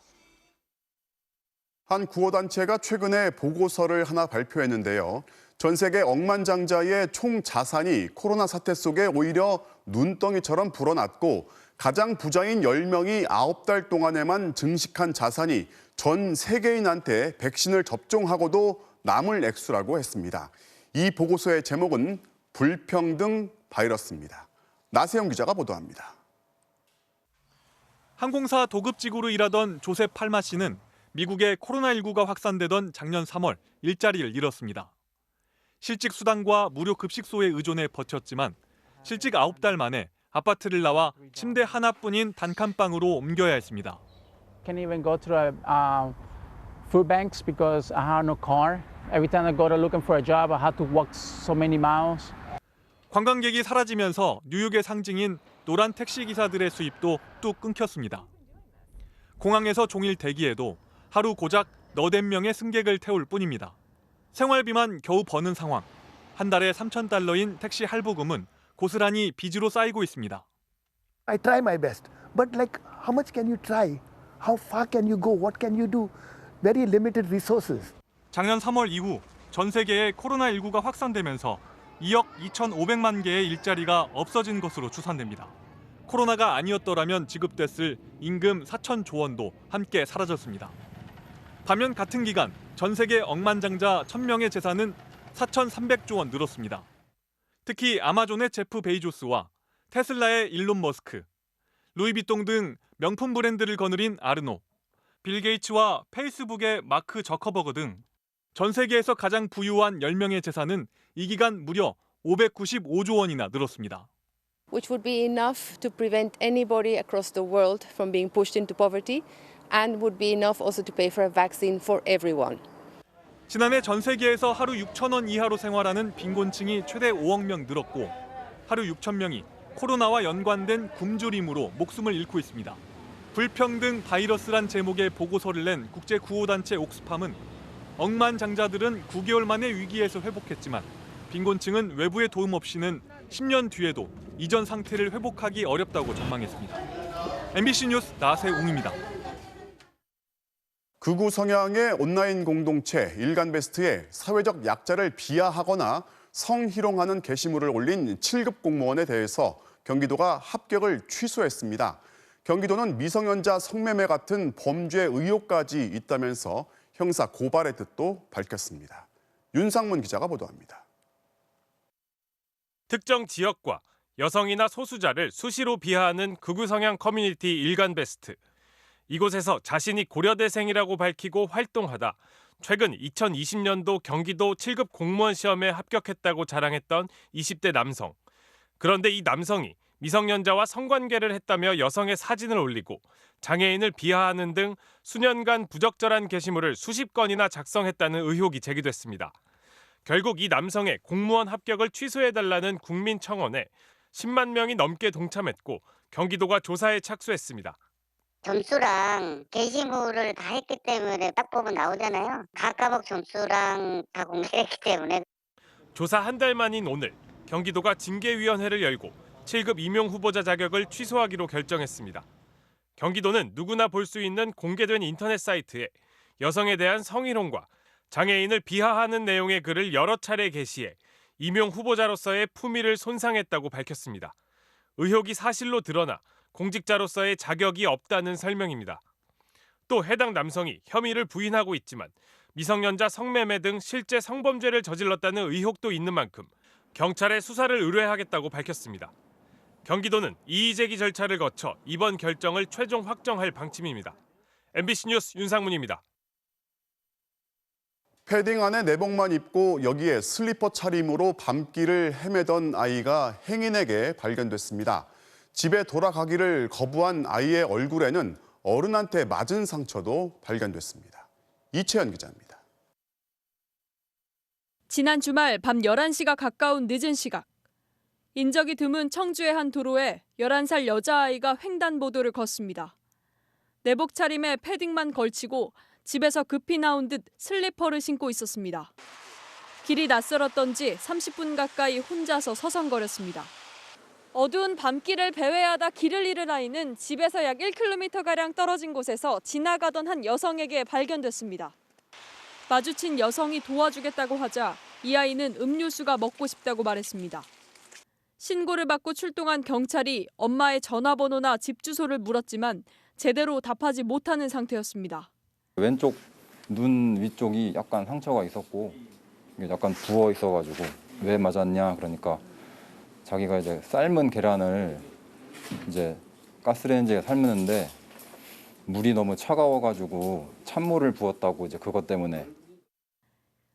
한 구호단체가 최근에 보고서를 하나 발표했는데요. 전 세계 억만장자의 총 자산이 코로나 사태 속에 오히려 눈덩이처럼 불어났고 가장 부자인 10명이 9달 동안에만 증식한 자산이 전 세계인한테 백신을 접종하고도 남을 액수라고 했습니다. 이 보고서의 제목은 불평등 바이러스입니다. 나세영 기자가 보도합니다. 항공사 도급직으로 일하던 조셉 팔마 씨는 미국에 코로나19가 확산되던 작년 3월 일자리를 잃었습니다. 실직 수당과 무료 급식소에 의존해 버텼지만 실직 9달 만에 아파트를 나와 침대 하나뿐인 단칸방으로 옮겨야 했습니다. Can't even go to food banks because I have no car. Every time I go to looking for a job, I have to walk so many miles. 관광객이 사라지면서 뉴욕의 상징인 노란 택시 기사들의 수입도 뚝 끊겼습니다. 공항에서 종일 대기해도 하루 고작 너댓 명의 승객을 태울 뿐입니다. 생활비만 겨우 버는 상황. 한 달에 3,000달러인 택시 할부금은 고스란히 빚으로 쌓이고 있습니다. I try my best, but like how much can you try? How far can you go? What can you do? Very limited resources. 작년 3월 이후 전 세계에 코로나19가 확산되면서 2억 2,500만 개의 일자리가 없어진 것으로 추산됩니다. 코로나가 아니었더라면 지급됐을 임금 4,000조 원도 함께 사라졌습니다. 반면 같은 기간 전 세계 억만장자 1,000명의 재산은 4,300조 원 늘었습니다. 특히 아마존의 제프 베이조스와 테슬라의 일론 머스크, 루이비통 등 명품 브랜드를 거느린 아르노, 빌 게이츠와 페이스북의 마크 저커버그 등 전 세계에서 가장 부유한 10명의 재산은 이 기간 무려 595조 원이나 늘었습니다. Which would be enough to prevent anybody across the world from being pushed into poverty and would be enough also to pay for a vaccine for everyone. 지난해 전 세계에서 하루 6,000원 이하로 생활하는 빈곤층이 최대 5억 명 늘었고 하루 6,000명이 코로나와 연관된 굶주림으로 목숨을 잃고 있습니다. 불평등 바이러스란 제목의 보고서를 낸 국제 구호단체 옥스팜은 억만장자들은 9개월 만에 위기에서 회복했지만 빈곤층은 외부의 도움 없이는 10년 뒤에도 이전 상태를 회복하기 어렵다고 전망했습니다. MBC 뉴스 나세웅입니다. 극우 성향의 온라인 공동체 일간베스트에 사회적 약자를 비하하거나 성희롱하는 게시물을 올린 7급 공무원에 대해서 경기도가 합격을 취소했습니다. 경기도는 미성년자 성매매 같은 범죄 의혹까지 있다면서 형사 고발의 뜻도 밝혔습니다. 윤상문 기자가 보도합니다. 특정 지역과 여성이나 소수자를 수시로 비하하는 극우 성향 커뮤니티 일간베스트. 이곳에서 자신이 고려대생이라고 밝히고 활동하다 최근 2020년도 경기도 7급 공무원 시험에 합격했다고 자랑했던 20대 남성. 그런데 이 남성이 미성년자와 성관계를 했다며 여성의 사진을 올리고 장애인을 비하하는 등 수년간 부적절한 게시물을 수십 건이나 작성했다는 의혹이 제기됐습니다. 결국 이 남성의 공무원 합격을 취소해달라는 국민청원에 10만 명이 넘게 동참했고 경기도가 조사에 착수했습니다. 점수랑 게시물을 다 했기 때문에 딱 보면 나오잖아요. 각 과목 점수랑 다 공개했기 때문에. 조사 한 달 만인 오늘 경기도가 징계위원회를 열고 7급 임용 후보자 자격을 취소하기로 결정했습니다. 경기도는 누구나 볼 수 있는 공개된 인터넷 사이트에 여성에 대한 성희롱과 장애인을 비하하는 내용의 글을 여러 차례 게시해 임용 후보자로서의 품위를 손상했다고 밝혔습니다. 의혹이 사실로 드러나 공직자로서의 자격이 없다는 설명입니다. 또 해당 남성이 혐의를 부인하고 있지만 미성년자 성매매 등 실제 성범죄를 저질렀다는 의혹도 있는 만큼 경찰에 수사를 의뢰하겠다고 밝혔습니다. 경기도는 이의제기 절차를 거쳐 이번 결정을 최종 확정할 방침입니다. MBC 뉴스 윤상문입니다. 패딩 안에 내복만 입고 여기에 슬리퍼 차림으로 밤길을 헤매던 아이가 행인에게 발견됐습니다. 집에 돌아가기를 거부한 아이의 얼굴에는 어른한테 맞은 상처도 발견됐습니다. 이채연 기자입니다. 지난 주말 밤 11시가 가까운 늦은 시각. 인적이 드문 청주의 한 도로에 11살 여자아이가 횡단보도를 걷습니다. 내복 차림에 패딩만 걸치고 집에서 급히 나온 듯 슬리퍼를 신고 있었습니다. 길이 낯설었던지 30분 가까이 혼자서 서성거렸습니다. 어두운 밤길을 배회하다 길을 잃은 아이는 집에서 약 1km가량 떨어진 곳에서 지나가던 한 여성에게 발견됐습니다. 마주친 여성이 도와주겠다고 하자 이 아이는 음료수가 먹고 싶다고 말했습니다. 신고를 받고 출동한 경찰이 엄마의 전화번호나 집 주소를 물었지만 제대로 답하지 못하는 상태였습니다. 왼쪽 눈 위쪽이 약간 상처가 있었고 약간 부어 있어가지고 왜 맞았냐 그러니까 자기가 이제 삶은 계란을 이제 가스레인지에 삶는데 물이 너무 차가워가지고 찬물을 부었다고 이제 그것 때문에.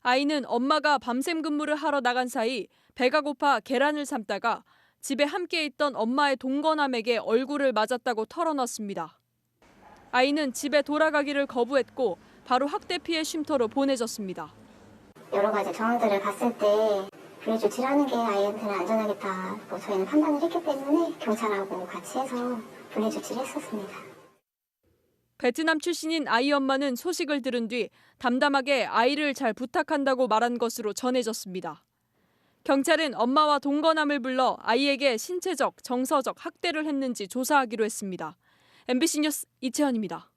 아이는 엄마가 밤샘 근무를 하러 나간 사이 배가 고파 계란을 삶다가 집에 함께 있던 엄마의 동거남에게 얼굴을 맞았다고 털어놨습니다. 아이는 집에 돌아가기를 거부했고 바로 학대 피해 쉼터로 보내졌습니다. 여러 가지 정황들을 봤을 때 분리 조치를 하는 게 아이한테는 안전하겠다고 저희는 판단을 했기 때문에 경찰하고 같이 해서 분리 조치를 했었습니다. 베트남 출신인 아이 엄마는 소식을 들은 뒤 담담하게 아이를 잘 부탁한다고 말한 것으로 전해졌습니다. 경찰은 엄마와 동거남을 불러 아이에게 신체적, 정서적 학대를 했는지 조사하기로 했습니다. MBC 뉴스 이채연입니다.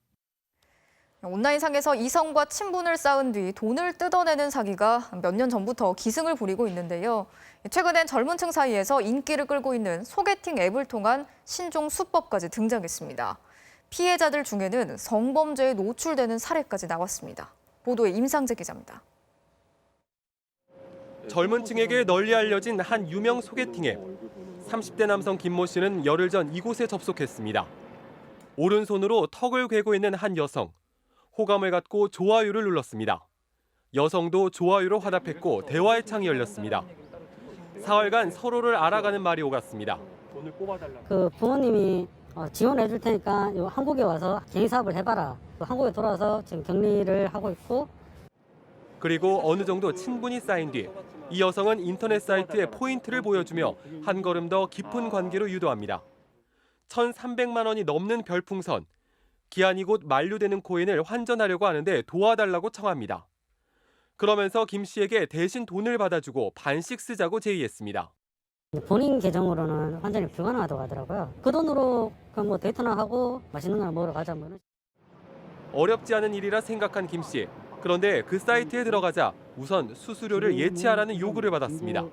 온라인상에서 이성과 친분을 쌓은 뒤 돈을 뜯어내는 사기가 몇 년 전부터 기승을 부리고 있는데요. 최근엔 젊은 층 사이에서 인기를 끌고 있는 소개팅 앱을 통한 신종 수법까지 등장했습니다. 피해자들 중에는 성범죄에 노출되는 사례까지 나왔습니다. 보도에 임상재 기자입니다. 젊은 층에게 널리 알려진 한 유명 소개팅 앱. 30대 남성 김모 씨는 열흘 전 이곳에 접속했습니다. 오른손으로 턱을 괴고 있는 한 여성. 호감을 갖고 좋아요를 눌렀습니다. 여성도 좋아요로 화답했고 대화의 창이 열렸습니다. 사흘간 서로를 알아가는 말이 오갔습니다. 부모님이 지원해 줄 테니까 한국에 와서 개인 사업을 해봐라. 한국에 돌아와서 지금 격리를 하고 있고. 그리고 어느 정도 친분이 쌓인 뒤 이 여성은 인터넷 사이트에 포인트를 보여주며 한 걸음 더 깊은 관계로 유도합니다. 1,300만 원이 넘는 별풍선. 기한이 곧 만료되는 코인을 환전하려고 하는데 도와달라고 청합니다. 그러면서 김 씨에게 대신 돈을 받아주고 반씩 쓰자고 제의했습니다. 본인 계정으로는 환전이 불가능하다고 하더라고요. 그 돈으로 그럼 뭐 데이트나 하고 맛있는 거 먹으러 가자. 어렵지 않은 일이라 생각한 김 씨. 그런데 그 사이트에 들어가자 우선 수수료를 예치하라는 요구를 받았습니다.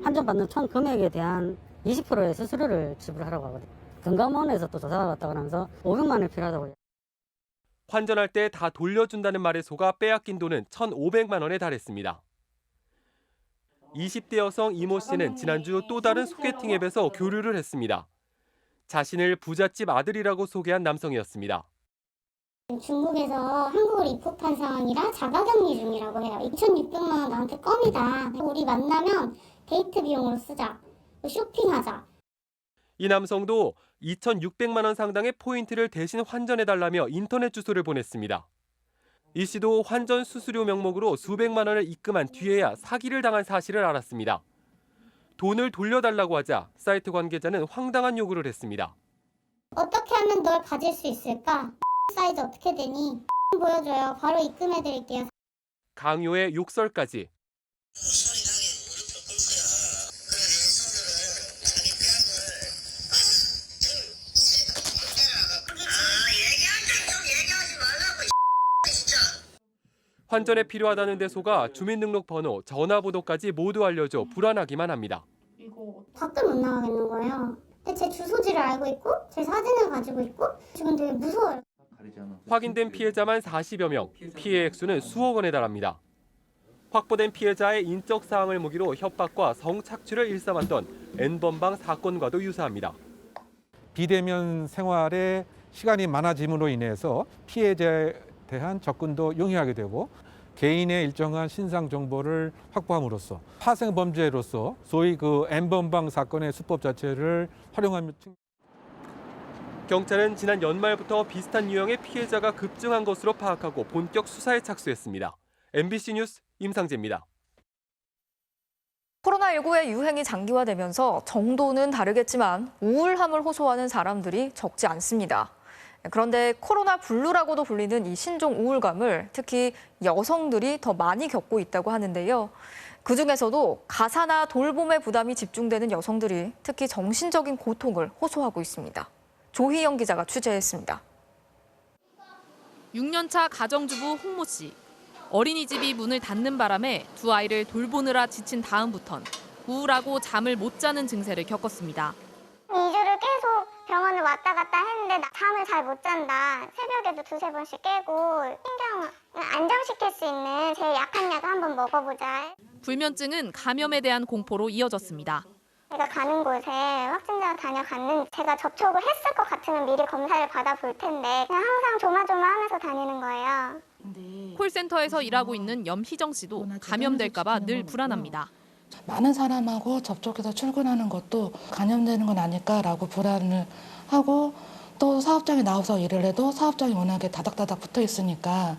환전받는 총 금액에 대한 20%의 수수료를 지불하라고 하거든요. 금감원에서 또 조사가 왔다고 하면서 500만 원이 필요하다고. 환전할 때 다 돌려준다는 말에 속아 빼앗긴 돈은 1,500만 원에 달했습니다. 20대 여성 이모 씨는 지난주 또 다른 소개팅 앱에서 교류를 했습니다. 자신을 부잣집 아들이라고 소개한 남성이었습니다. 중국에서 한국을 입국한 상황이라 자가격리 중이라고 해요. 2,600만 원 나한테 껌이다. 우리 만나면 데이트 비용으로 쓰자. 쇼핑하자. 이 남성도 2,600만 원 상당의 포인트를 대신 환전해달라며 인터넷 주소를 보냈습니다. 이 씨도 환전 수수료 명목으로 수백만 원을 입금한 뒤에야 사기를 당한 사실을 알았습니다. 돈을 돌려달라고 하자 사이트 관계자는 황당한 요구를 했습니다. 어떻게 하면 널 가질 수 있을까? 사이즈 어떻게 되니? 보여줘요. 바로 입금해드릴게요. 강요의 욕설까지. 환전에 필요하다는 데 속아 주민등록번호, 전화번호까지 모두 알려줘 불안하기만 합니다. 밖을 못 나가겠는 거예요. 근데 제 주소지를 알고 있고 제 사진을 가지고 있고 지금 되게 무서워요. 확인된 피해자만 40여 명, 피해 액수는 수억 원에 달합니다. 확보된 피해자의 인적 사항을 무기로 협박과 성착취를 일삼았던 N번방 사건과도 유사합니다. 비대면 생활에 시간이 많아짐으로 인해서 피해자에 대한 접근도 용이하게 되고 개인의 일정한 신상 정보를 확보함으로써 파생 범죄로서 소위 그 N번방 사건의 수법 자체를 활용하며 경찰은 지난 연말부터 비슷한 유형의 피해자가 급증한 것으로 파악하고 본격 수사에 착수했습니다. MBC 뉴스 임상재입니다. 코로나19의 유행이 장기화되면서 정도는 다르겠지만 우울함을 호소하는 사람들이 적지 않습니다. 그런데 코로나 블루라고도 불리는 이 신종 우울감을 특히 여성들이 더 많이 겪고 있다고 하는데요. 그중에서도 가사나 돌봄의 부담이 집중되는 여성들이 특히 정신적인 고통을 호소하고 있습니다. 조희영 기자가 취재했습니다. 6년차 가정주부 홍모 씨. 어린이집이 문을 닫는 바람에 두 아이를 돌보느라 지친 다음부턴 우울하고 잠을 못 자는 증세를 겪었습니다. 2주를 계속 병원을 왔다 갔다 했는데 잠을 잘 못 잔다. 새벽에도 2-3번씩 깨고 신경 안정시킬 수 있는 제일 약한 약을 한번 먹어보자. 불면증은 감염에 대한 공포로 이어졌습니다. 제가 가는 곳에 확진자가 다녀갔는데 제가 접촉을 했을 것 같으면 미리 검사를 받아볼 텐데 그냥 항상 조마조마하면서 다니는 거예요. 콜센터에서 일하고 있는 염희정 씨도 감염될까 봐 늘 불안합니다. 많은 사람하고 접촉해서 출근하는 것도 감염되는 건 아닐까라고 불안을 하고 또 사업장에 나와서 일을 해도 사업장이 워낙에 다닥다닥 붙어 있으니까.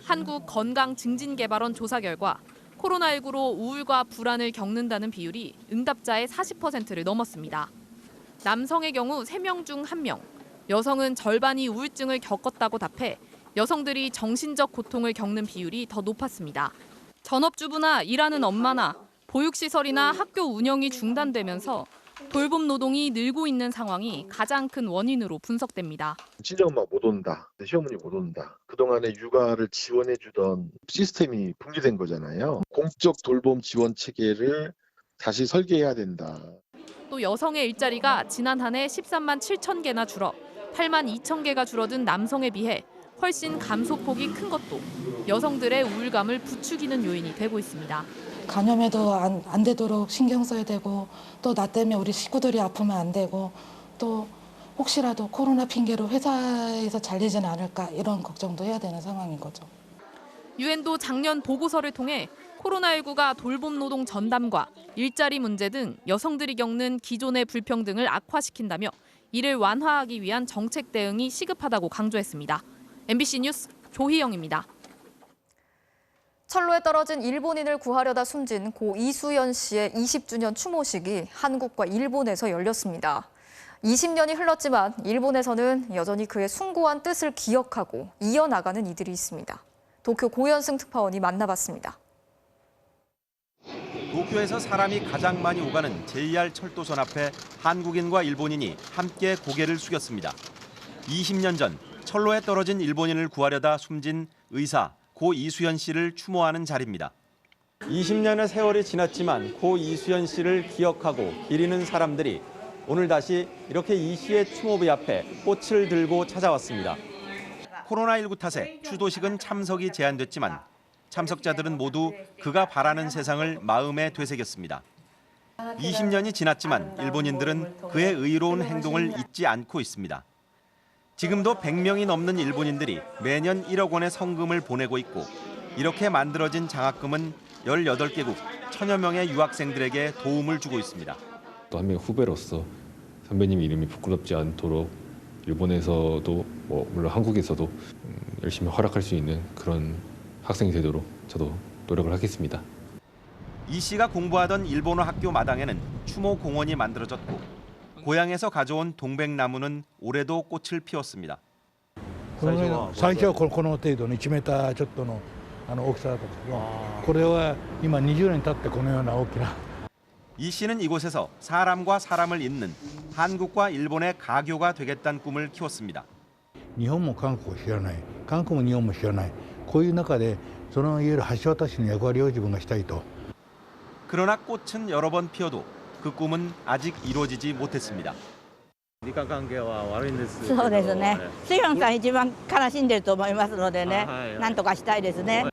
한국건강증진개발원 조사 결과 코로나19로 우울과 불안을 겪는다는 비율이 응답자의 40%를 넘었습니다. 남성의 경우 3명 중 1명, 여성은 절반이 우울증을 겪었다고 답해 여성들이 정신적 고통을 겪는 비율이 더 높았습니다. 전업주부나 일하는 엄마나 보육시설이나 학교 운영이 중단되면서 돌봄 노동이 늘고 있는 상황이 가장 큰 원인으로 분석됩니다. 친정엄마가 못 온다, 시어머니 못 온다. 그동안에 육아를 지원해주던 시스템이 붕괴된 거잖아요. 공적 돌봄 지원 체계를 다시 설계해야 된다. 또 여성의 일자리가 지난 한 해 13만 7천 개나 줄어 8만 2천 개가 줄어든 남성에 비해 훨씬 감소폭이 큰 것도 여성들의 우울감을 부추기는 요인이 되고 있습니다. 감염에도 안 되도록 신경 써야 되고 또 나 때문에 우리 식구들이 아프면 안 되고 또 혹시라도 코로나 핑계로 회사에서 잘리지는 않을까 이런 걱정도 해야 되는 상황인 거죠. 유엔도 작년 보고서를 통해 코로나19가 돌봄 노동 전담과 일자리 문제 등 여성들이 겪는 기존의 불평등을 악화시킨다며 이를 완화하기 위한 정책 대응이 시급하다고 강조했습니다. MBC 뉴스 조희영입니다. 철로에 떨어진 일본인을 구하려다 숨진 고 이수연 씨의 20주년 추모식이 한국과 일본에서 열렸습니다. 20년이 흘렀지만 일본에서는 여전히 그의 숭고한 뜻을 기억하고 이어나가는 이들이 있습니다. 도쿄 고현승 특파원이 만나봤습니다. 도쿄에서 사람이 가장 많이 오가는 JR 철도선 앞에 한국인과 일본인이 함께 고개를 숙였습니다. 20년 전 철로에 떨어진 일본인을 구하려다 숨진 의사 고 이수연 씨를 추모하는 자리입니다. 20년의 세월이 지났지만 고 이수연 씨를 기억하고 기리는 사람들이 오늘 다시 이렇게 이 씨의 추모비 앞에 꽃을 들고 찾아왔습니다. 코로나19 탓에 추도식은 참석이 제한됐지만 참석자들은 모두 그가 바라는 세상을 마음에 되새겼습니다. 20년이 지났지만 일본인들은 그의 의로운 행동을 잊지 않고 있습니다. 지금도 100명이 넘는 일본인들이 매년 1억 원의 성금을 보내고 있고 이렇게 만들어진 장학금은 18개국 1000여 명의 유학생들에게 도움을 주고 있습니다. 또 한 명의 후배로서 선배님 이름이 부끄럽지 않도록 일본에서도 물론 한국에서도 열심히 활약할 수 있는 그런 학생이 되도록 저도 노력을 하겠습니다. 이 씨가 공부하던 일본어 학교 마당에는 추모 공원이 만들어졌고 고향에서 가져온 동백나무는 올해도 꽃을 피웠습니다. 最初はこの程度の1メーターちょっとの大きさだったんですけど、これは今20年経ってこのような大きな。 이 씨는 이곳에서 사람과 사람을 잇는 한국과 일본의 가교가 되겠다는 꿈을 키웠습니다. 日本も韓国を知らない、韓国も日本も知らない、こういう中でそのいわゆる橋渡しの役割を自分がしたいと。 그러나 꽃은 여러 번 피어도 그 꿈은 아직 이루어지지 못했습니다. 日韓関係は悪いんですけど。そうですね。水温さん一番悲しんでると思いますのでね、なんとかしたいですね。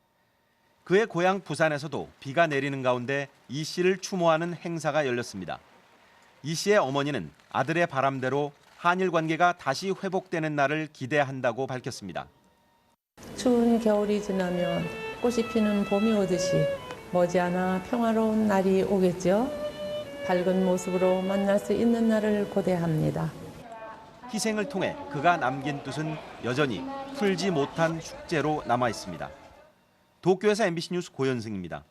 그의 고향 부산에서도 비가 내리는 가운데 이 씨를 추모하는 행사가 열렸습니다. 이 씨의 어머니는 아들의 바람대로 한일 관계가 다시 회복되는 날을 기대한다고 밝혔습니다. 추운 겨울이 지나면 꽃이 피는 봄이 오듯이 머지않아 평화로운 날이 오겠죠. 밝은 모습으로 만날 수 있는 날을 고대합니다. 희생을 통해 그가 남긴 뜻은 여전히 풀지 못한 숙제로 남아 있습니다. 도쿄에서 MBC 뉴스 고현승입니다.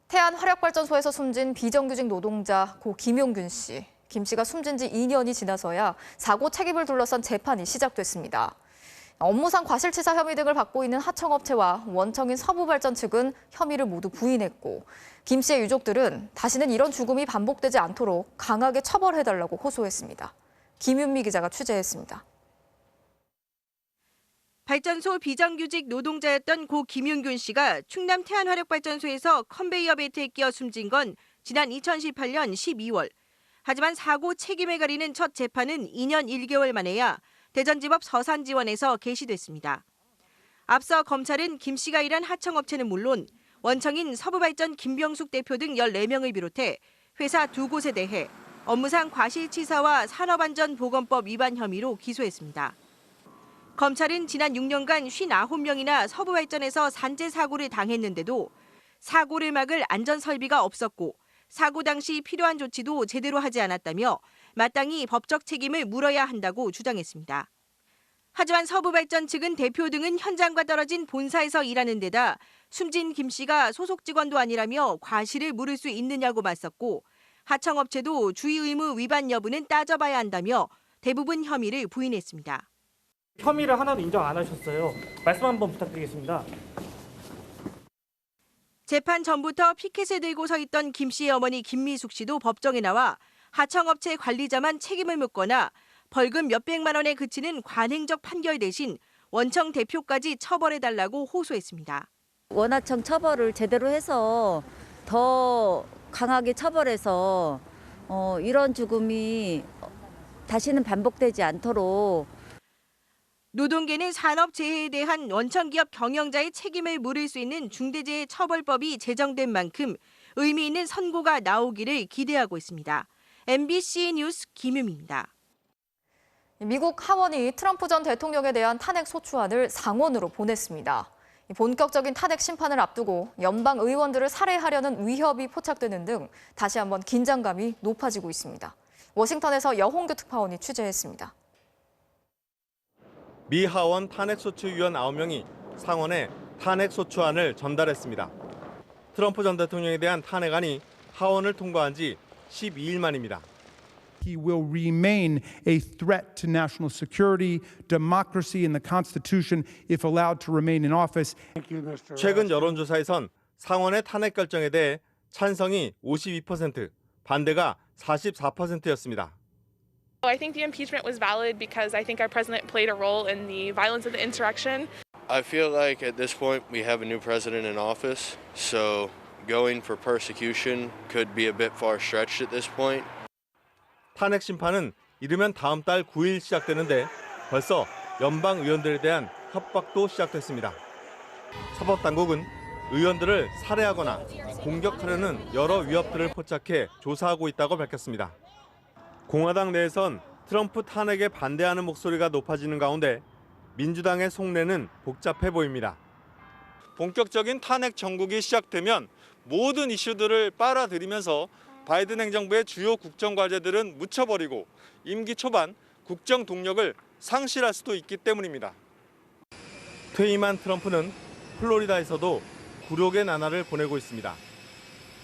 태안 화력발전소에서 숨진 비정규직 노동자 고 김용균 씨. 김 씨가 숨진 지 2년이 지나서야 사고 책임을 둘러싼 재판이 시작됐습니다. 업무상 과실치사 혐의 등을 받고 있는 하청업체와 원청인 서부발전 측은 혐의를 모두 부인했고 김 씨의 유족들은 다시는 이런 죽음이 반복되지 않도록 강하게 처벌해달라고 호소했습니다. 김윤미 기자가 취재했습니다. 발전소 비정규직 노동자였던 고 김윤균 씨가 충남 태안화력발전소에서 컨베이어 벨트에 끼어 숨진 건 지난 2018년 12월. 하지만 사고 책임을 가리는 첫 재판은 2년 1개월 만에야 대전지법 서산지원에서 개시됐습니다. 앞서 검찰은 김 씨가 일한 하청업체는 물론 원청인 서부발전 김병숙 대표 등 14명을 비롯해 회사 2곳에 대해 업무상 과실치사와 산업안전보건법 위반 혐의로 기소했습니다. 검찰은 지난 6년간 59명이나 서부발전에서 산재 사고를 당했는데도 사고를 막을 안전설비가 없었고 사고 당시 필요한 조치도 제대로 하지 않았다며 마땅히 법적 책임을 물어야 한다고 주장했습니다. 하지만 서부발전 측은 대표 등은 현장과 떨어진 본사에서 일하는 데다 숨진 김 씨가 소속 직원도 아니라며 과실을 물을 수 있느냐고 맞섰고 하청업체도 주의 의무 위반 여부는 따져봐야 한다며 대부분 혐의를 부인했습니다. 혐의를 하나도 인정 안 하셨어요. 말씀 한번 부탁드리겠습니다. 재판 전부터 피켓을 들고 서 있던 김 씨의 어머니 김미숙 씨도 법정에 나와 하청업체 관리자만 책임을 묻거나 벌금 몇백만 원에 그치는 관행적 판결 대신 원청 대표까지 처벌해달라고 호소했습니다. 원하청 처벌을 제대로 해서 더 강하게 처벌해서 이런 죽음이 다시는 반복되지 않도록 노동계는 산업재해에 대한 원청기업 경영자의 책임을 물을 수 있는 중대재해처벌법이 제정된 만큼 의미 있는 선고가 나오기를 기대하고 있습니다. MBC 뉴스 김유미입니다. 미국 하원이 트럼프 전 대통령에 대한 탄핵 소추안을 상원으로 보냈습니다. 본격적인 탄핵 심판을 앞두고 연방 의원들을 살해하려는 위협이 포착되는 등 다시 한번 긴장감이 높아지고 있습니다. 워싱턴에서 여홍규 특파원이 취재했습니다. 미 하원 탄핵소추위원 9명이 상원에 탄핵소추안을 전달했습니다. 트럼프 전 대통령에 대한 탄핵안이 하원을 통과한 지 12일 만입니다. He will remain a threat to national security, democracy, and the Constitution if allowed to remain in office. 최근 여론조사에선 상원의 탄핵 결정에 대해 찬성이 52%, 반대가 44%였습니다. I think the impeachment was valid because I think our president played a role in the violence of the insurrection. I feel like at this point we have a new president in office, so going for persecution could be a bit far stretched at this point. 탄핵 심판은 이르면 다음 달 9일 시작되는데 벌써 연방 의원들에 대한 협박도 시작됐습니다. 사법당국은 의원들을 살해하거나 공격하려는 여러 위협들을 포착해 조사하고 있다고 밝혔습니다. 공화당 내에선 트럼프 탄핵에 반대하는 목소리가 높아지는 가운데 민주당의 속내는 복잡해 보입니다. 본격적인 탄핵 정국이 시작되면 모든 이슈들을 빨아들이면서 바이든 행정부의 주요 국정 과제들은 묻혀버리고 임기 초반 국정 동력을 상실할 수도 있기 때문입니다. 퇴임한 트럼프는 플로리다에서도 굴욕의 나날을 보내고 있습니다.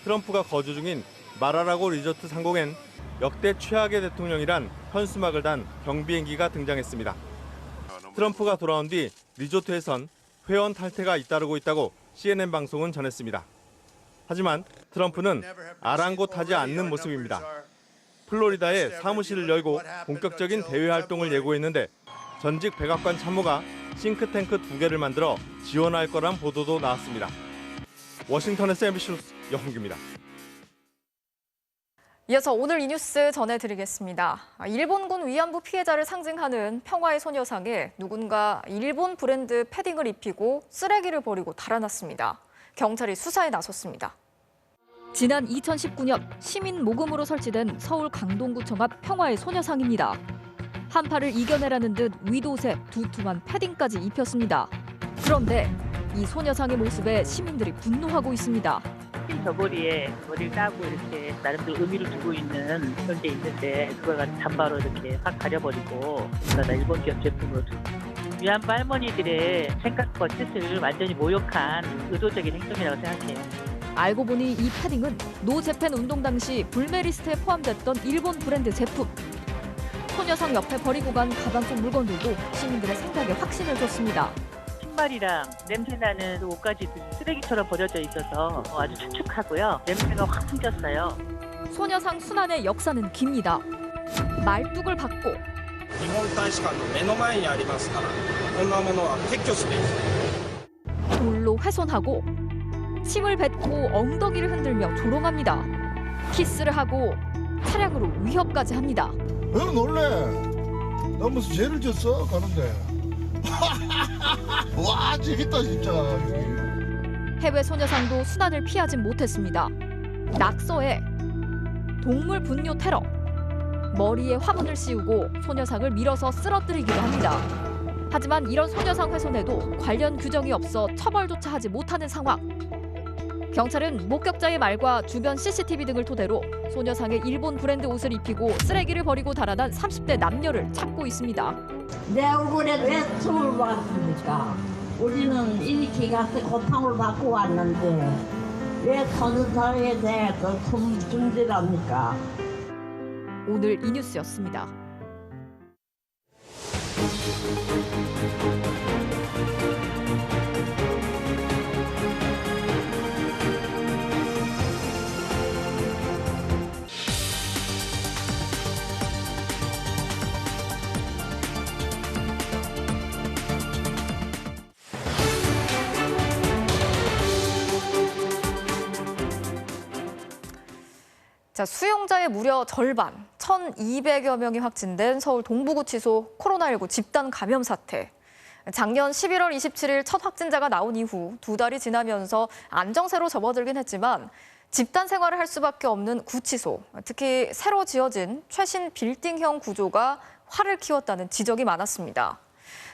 트럼프가 거주 중인 마라라고 리조트 상공엔 역대 최악의 대통령이란 현수막을 단 경비행기가 등장했습니다. 트럼프가 돌아온 뒤 리조트에선 회원 탈퇴가 잇따르고 있다고 CNN 방송은 전했습니다. 하지만 트럼프는 아랑곳하지 않는 모습입니다. 플로리다에 사무실을 열고 본격적인 대외 활동을 예고했는데 전직 백악관 참모가 싱크탱크 2개를 만들어 지원할 거란 보도도 나왔습니다. 워싱턴에서 MBC 뉴스 영훈기입니다. 이어서 오늘 이 뉴스 전해드리겠습니다. 일본군 위안부 피해자를 상징하는 평화의 소녀상에 누군가 일본 브랜드 패딩을 입히고 쓰레기를 버리고 달아났습니다. 경찰이 수사에 나섰습니다. 지난 2019년 시민 모금으로 설치된 서울 강동구청 앞 평화의 소녀상입니다. 한파를 이겨내라는 듯 위도색 두툼한 패딩까지 입혔습니다. 그런데 이 소녀상의 모습에 시민들이 분노하고 있습니다. 저고리에 머리를 따고 이렇게 나름대로 의미를 두고 있는 그런 게 있는데 그걸 잠바로 이렇게 확 가려버리고 그러다 일본 기업 제품으로 위안부 할머니들의 생각과 뜻을 완전히 모욕한 의도적인 행동이라고 생각해요. 알고 보니 이 패딩은 노 재팬 운동 당시 불매리스트에 포함됐던 일본 브랜드 제품. 소녀상 옆에 버리고 간 가방 속 물건들도 시민들의 생각에 확신을 줬습니다. 신발이랑 냄새나는 옷까지 쓰레기처럼 버려져 있어서 아주 축축하고요. 냄새가 확 풍겼어요. 소녀상 순환의 역사는 깁니다. 말뚝을 받고 돌로 훼손하고 침을 뱉고 엉덩이를 흔들며 조롱합니다. 키스를 하고 차량으로 위협까지 합니다. 왜 놀래? 나 무슨 죄를 졌어? 가는데. 와 재밌다 진짜. 해외 소녀상도 순환을 피하진 못했습니다. 낙서에 동물 분뇨 테러, 머리에 화분을 씌우고 소녀상을 밀어서 쓰러뜨리기도 합니다. 하지만 이런 소녀상 훼손에도 관련 규정이 없어 처벌조차 하지 못하는 상황. 경찰은 목격자의 말과 주변 CCTV 등을 토대로 소녀상에 일본 브랜드 옷을 입히고 쓰레기를 버리고 달아난 30대 남녀를 찾고 있습니다. 내 얼굴에 왜 처벌 받습니까? 우리는 이렇게 가서 고통을 받고 왔는데 왜 선수사회에 대해서 숨질합니까? 오늘 이 뉴스였습니다. 자, 수용자의 무려 절반, 1,200여 명이 확진된 서울 동부구치소 코로나19 집단 감염 사태. 작년 11월 27일 첫 확진자가 나온 이후 2달이 지나면서 안정세로 접어들긴 했지만 집단 생활을 할 수밖에 없는 구치소, 특히 새로 지어진 최신 빌딩형 구조가 화를 키웠다는 지적이 많았습니다.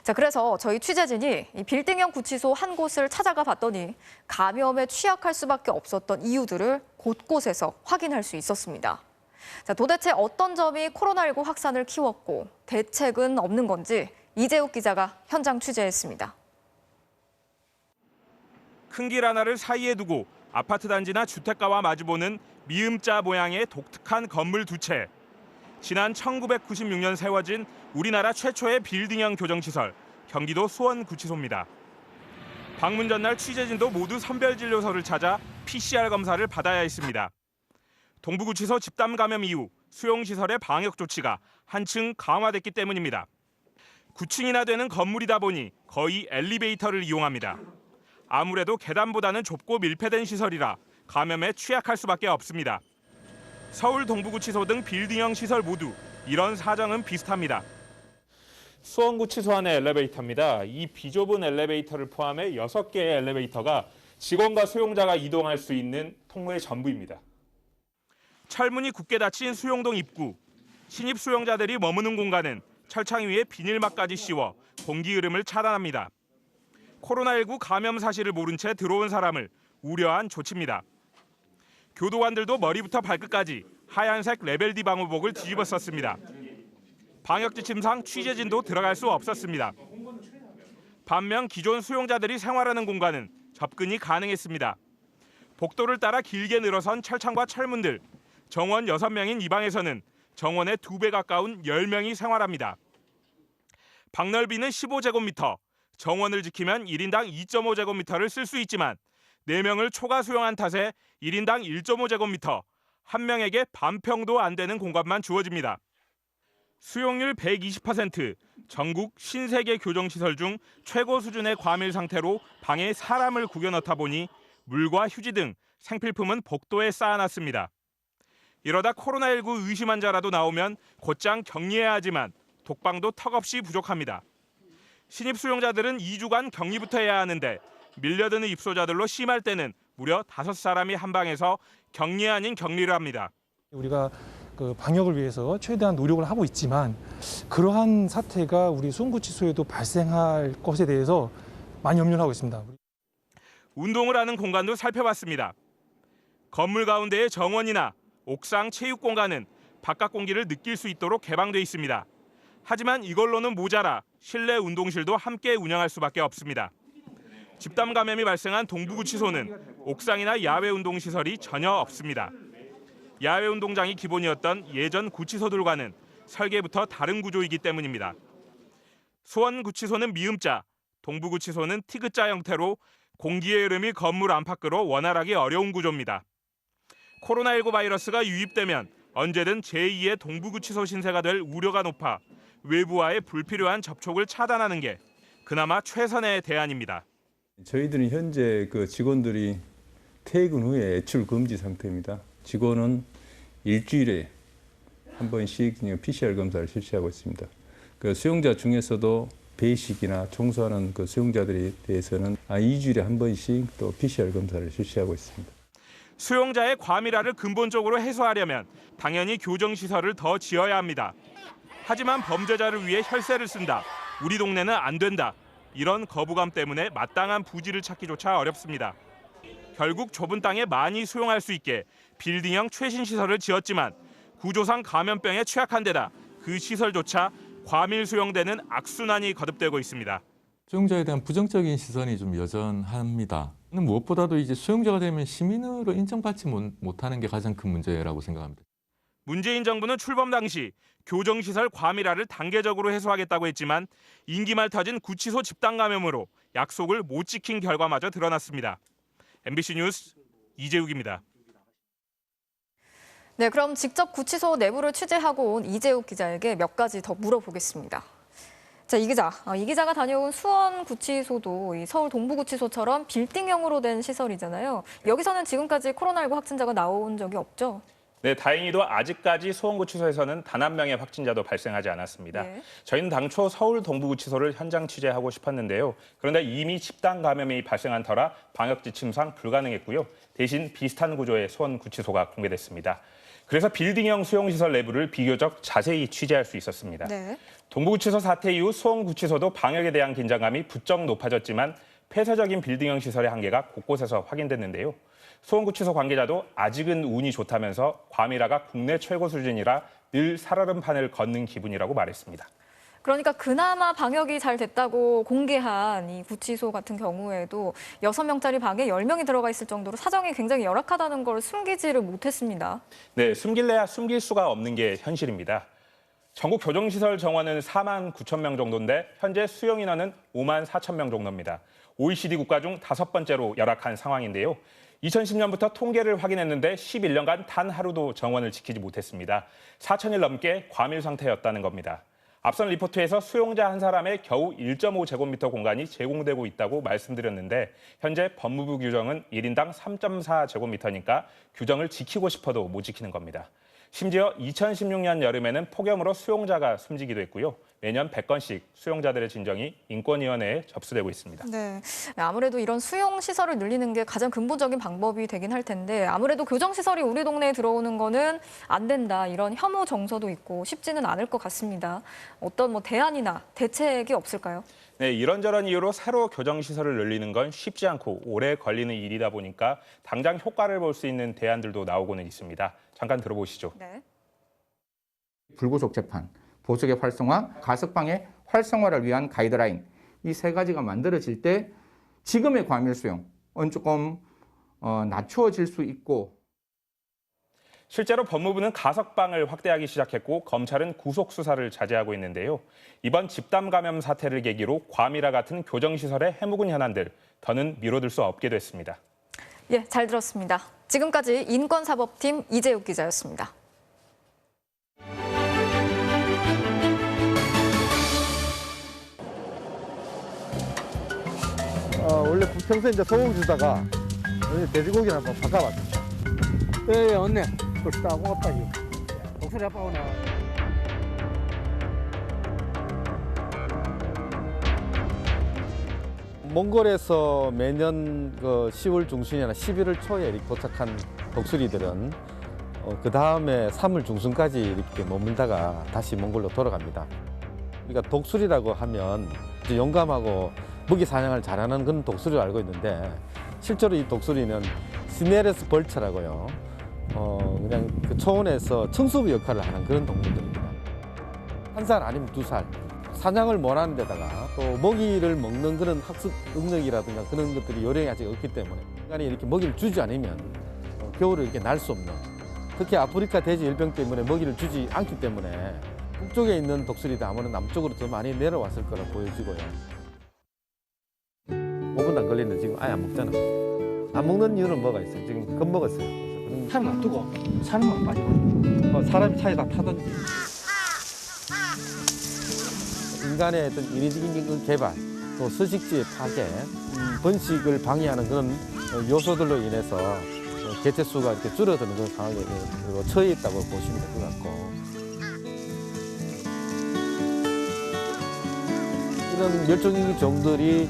자, 그래서 저희 취재진이 이 빌딩형 구치소 한 곳을 찾아가 봤더니 감염에 취약할 수밖에 없었던 이유들을 곳곳에서 확인할 수 있었습니다. 자, 도대체 어떤 점이 코로나19 확산을 키웠고 대책은 없는 건지 이재욱 기자가 현장 취재했습니다. 큰 길 하나를 사이에 두고 아파트 단지나 주택가와 마주보는 미음자 모양의 독특한 건물 두 채. 지난 1996년 세워진 우리나라 최초의 빌딩형 교정시설, 경기도 수원구치소입니다. 방문 전날 취재진도 모두 선별진료소를 찾아 PCR 검사를 받아야 했습니다. 동부구치소 집단 감염 이후 수용시설의 방역 조치가 한층 강화됐기 때문입니다. 9층이나 되는 건물이다 보니 거의 엘리베이터를 이용합니다. 아무래도 계단보다는 좁고 밀폐된 시설이라 감염에 취약할 수밖에 없습니다. 서울 동부구치소 등 빌딩형 시설 모두 이런 사정은 비슷합니다. 수원구치소 안의 엘리베이터입니다. 이 비좁은 엘리베이터를 포함해 6개의 엘리베이터가 직원과 수용자가 이동할 수 있는 통로의 전부입니다. 철문이 굳게 닫힌 수용동 입구. 신입 수용자들이 머무는 공간은 철창 위에 비닐막까지 씌워 공기 흐름을 차단합니다. 코로나19 감염 사실을 모른 채 들어온 사람을 우려한 조치입니다. 교도관들도 머리부터 발끝까지 하얀색 레벨 D 방호복을 뒤집어 썼습니다. 방역 지침상 취재진도 들어갈 수 없었습니다. 반면 기존 수용자들이 생활하는 공간은 접근이 가능했습니다. 복도를 따라 길게 늘어선 철창과 철문들, 정원 6명인 이 방에서는 정원의 2배 가까운 10명이 생활합니다. 방넓이는 15제곱미터, 정원을 지키면 1인당 2.5제곱미터를 쓸 수 있지만 4명을 초과 수용한 탓에 1인당 1.5제곱미터, 1명에게 반평도 안 되는 공간만 주어집니다. 수용률 120%, 전국 53개 교정시설 중 최고 수준의 과밀 상태로 방에 사람을 구겨 넣다 보니 물과 휴지 등 생필품은 복도에 쌓아놨습니다. 이러다 코로나19 의심 환자라도 나오면 곧장 격리해야 하지만 독방도 턱없이 부족합니다. 신입 수용자들은 2주간 격리부터 해야 하는데 밀려드는 입소자들로 심할 때는 무려 5사람이 한 방에서 격리 아닌 격리를 합니다. 우리가 그 방역을 위해서 최대한 노력을 하고 있지만 그러한 사태가 우리 수원구치소에도 발생할 것에 대해서 많이 염려를 하고 있습니다. 운동을 하는 공간도 살펴봤습니다. 건물 가운데의 정원이나 옥상 체육 공간은 바깥 공기를 느낄 수 있도록 개방돼 있습니다. 하지만 이걸로는 모자라 실내 운동실도 함께 운영할 수밖에 없습니다. 집단 감염이 발생한 동부구치소는 옥상이나 야외 운동시설이 전혀 없습니다. 야외 운동장이 기본이었던 예전 구치소들과는 설계부터 다른 구조이기 때문입니다. 수원구치소는 미음자, 동부구치소는 티그자 형태로 공기의 흐름이 건물 안팎으로 원활하기 어려운 구조입니다. 코로나19 바이러스가 유입되면 언제든 제2의 동부구치소 신세가 될 우려가 높아 외부와의 불필요한 접촉을 차단하는 게 그나마 최선의 대안입니다. 저희들은 현재 그 직원들이 퇴근 후에 외출 금지 상태입니다. 직원은 일주일에 한 번씩 PCR 검사를 실시하고 있습니다. 그 수용자 중에서도 배식이나 청소하는 그 수용자들에 대해서는 2주일에 한 번씩 또 PCR 검사를 실시하고 있습니다. 수용자의 과밀화를 근본적으로 해소하려면 당연히 교정시설을 더 지어야 합니다. 하지만 범죄자를 위해 혈세를 쓴다, 우리 동네는 안 된다, 이런 거부감 때문에 마땅한 부지를 찾기조차 어렵습니다. 결국 좁은 땅에 많이 수용할 수 있게 빌딩형 최신 시설을 지었지만 구조상 감염병에 취약한 데다 그 시설조차 과밀 수용되는 악순환이 거듭되고 있습니다. 수용자에 대한 부정적인 시선이 좀 여전합니다. 무엇보다도 이제 수용자가 되면 시민으로 인정받지 못하는 게 가장 큰 문제라고 생각합니다. 문재인 정부는 출범 당시 교정시설 과밀화를 단계적으로 해소하겠다고 했지만 임기 말 터진 구치소 집단 감염으로 약속을 못 지킨 결과마저 드러났습니다. MBC 뉴스 이재욱입니다. 네, 그럼 직접 구치소 내부를 취재하고 온 이재욱 기자에게 몇 가지 더 물어보겠습니다. 자, 이 기자가 다녀온 수원구치소도 이 서울 동부구치소처럼 빌딩형으로 된 시설이잖아요. 여기서는 지금까지 코로나19 확진자가 나온 적이 없죠? 네, 다행히도 아직까지 수원구치소에서는 단 한 명의 확진자도 발생하지 않았습니다. 네. 저희는 당초 서울 동부구치소를 현장 취재하고 싶었는데요. 그런데 이미 집단 감염이 발생한 터라 방역 지침상 불가능했고요. 대신 비슷한 구조의 수원구치소가 공개됐습니다. 그래서 빌딩형 수용시설 내부를 비교적 자세히 취재할 수 있었습니다. 네. 동부구치소 사태 이후 수원구치소도 방역에 대한 긴장감이 부쩍 높아졌지만 폐쇄적인 빌딩형 시설의 한계가 곳곳에서 확인됐는데요. 수원구치소 관계자도 아직은 운이 좋다면서 과밀화가 국내 최고 수준이라 늘 살얼음판을 걷는 기분이라고 말했습니다. 그러니까 그나마 방역이 잘 됐다고 공개한 이 구치소 같은 경우에도 6명짜리 방에 10명이 들어가 있을 정도로 사정이 굉장히 열악하다는 걸 숨기지를 못했습니다. 네, 숨길래야 숨길 수가 없는 게 현실입니다. 전국 교정시설 정원은 4만 9천 명 정도인데 현재 수용 인원은 5만 4천 명 정도입니다. OECD 국가 중 5번째로 열악한 상황인데요. 2010년부터 통계를 확인했는데 11년간 단 하루도 정원을 지키지 못했습니다. 4천일 넘게 과밀 상태였다는 겁니다. 앞선 리포트에서 수용자 한 사람에 겨우 1.5제곱미터 공간이 제공되고 있다고 말씀드렸는데 현재 법무부 규정은 1인당 3.4제곱미터니까 규정을 지키고 싶어도 못 지키는 겁니다. 심지어 2016년 여름에는 폭염으로 수용자가 숨지기도 했고요. 매년 100건씩 수용자들의 진정이 인권위원회에 접수되고 있습니다. 네, 아무래도 이런 수용시설을 늘리는 게 가장 근본적인 방법이 되긴 할 텐데 아무래도 교정시설이 우리 동네에 들어오는 거는 안 된다 이런 혐오 정서도 있고 쉽지는 않을 것 같습니다. 어떤 대안이나 대책이 없을까요? 네, 이런저런 이유로 새로 교정시설을 늘리는 건 쉽지 않고 오래 걸리는 일이다 보니까 당장 효과를 볼 수 있는 대안들도 나오고는 있습니다. 잠깐 들어보시죠. 네. 불구속 재판, 보석의 활성화, 가석방의 활성화를 위한 가이드라인 이 세 가지가 만들어질 때 지금의 과밀 수용은 조금 낮추어질 수 있고 실제로 법무부는 가석방을 확대하기 시작했고 검찰은 구속 수사를 자제하고 있는데요. 이번 집단 감염 사태를 계기로 괌이라 같은 교정시설의 해묵은 현안들 더는 미뤄둘 수 없게 됐습니다. 예, 잘 들었습니다. 지금까지 인권사법팀 이재욱 기자였습니다. 원래 평소에 이제 소고기 주다가 돼지고기를 한번 바꿔봤습니다. 예, 언니. 벌써 하고 왔다, 이거. 독수리 아빠 오나. 몽골에서 매년 그 10월 중순이나 11월 초에 이렇게 도착한 독수리들은 그 다음에 3월 중순까지 이렇게 머물다가 다시 몽골로 돌아갑니다. 그러니까 독수리라고 하면 용감하고 먹이 사냥을 잘하는 그런 독수리를 알고 있는데 실제로 이 독수리는 시네레스 벌처라고요. 그냥 그 초원에서 청소부 역할을 하는 그런 동물들입니다. 1살 아니면 2살. 사냥을 못하는 데다가 또 먹이를 먹는 그런 학습 능력이라든가 그런 것들이 요령이 아직 없기 때문에 인간이 이렇게 먹이를 주지 않으면 겨울을 이렇게 날 수 없는, 특히 아프리카 돼지 열병 때문에 먹이를 주지 않기 때문에 북쪽에 있는 독수리도 아무래도 남쪽으로 더 많이 내려왔을 거라 보여지고요. 5분도 안 걸리는데 지금 아예 안 먹잖아. 안 먹는 이유는 뭐가 있어요? 지금 겁먹었어요. 사람 놔두고 사람만 빠지고 사람이 차에다 타든지. 인간의 어떤 인위적인 개발, 또 서식지의 파괴, 번식을 방해하는 그런 요소들로 인해서 개체수가 이렇게 줄어드는 그런 상황에 처해 있다고 보시면 될 것 같고, 이런 멸종위기 종들이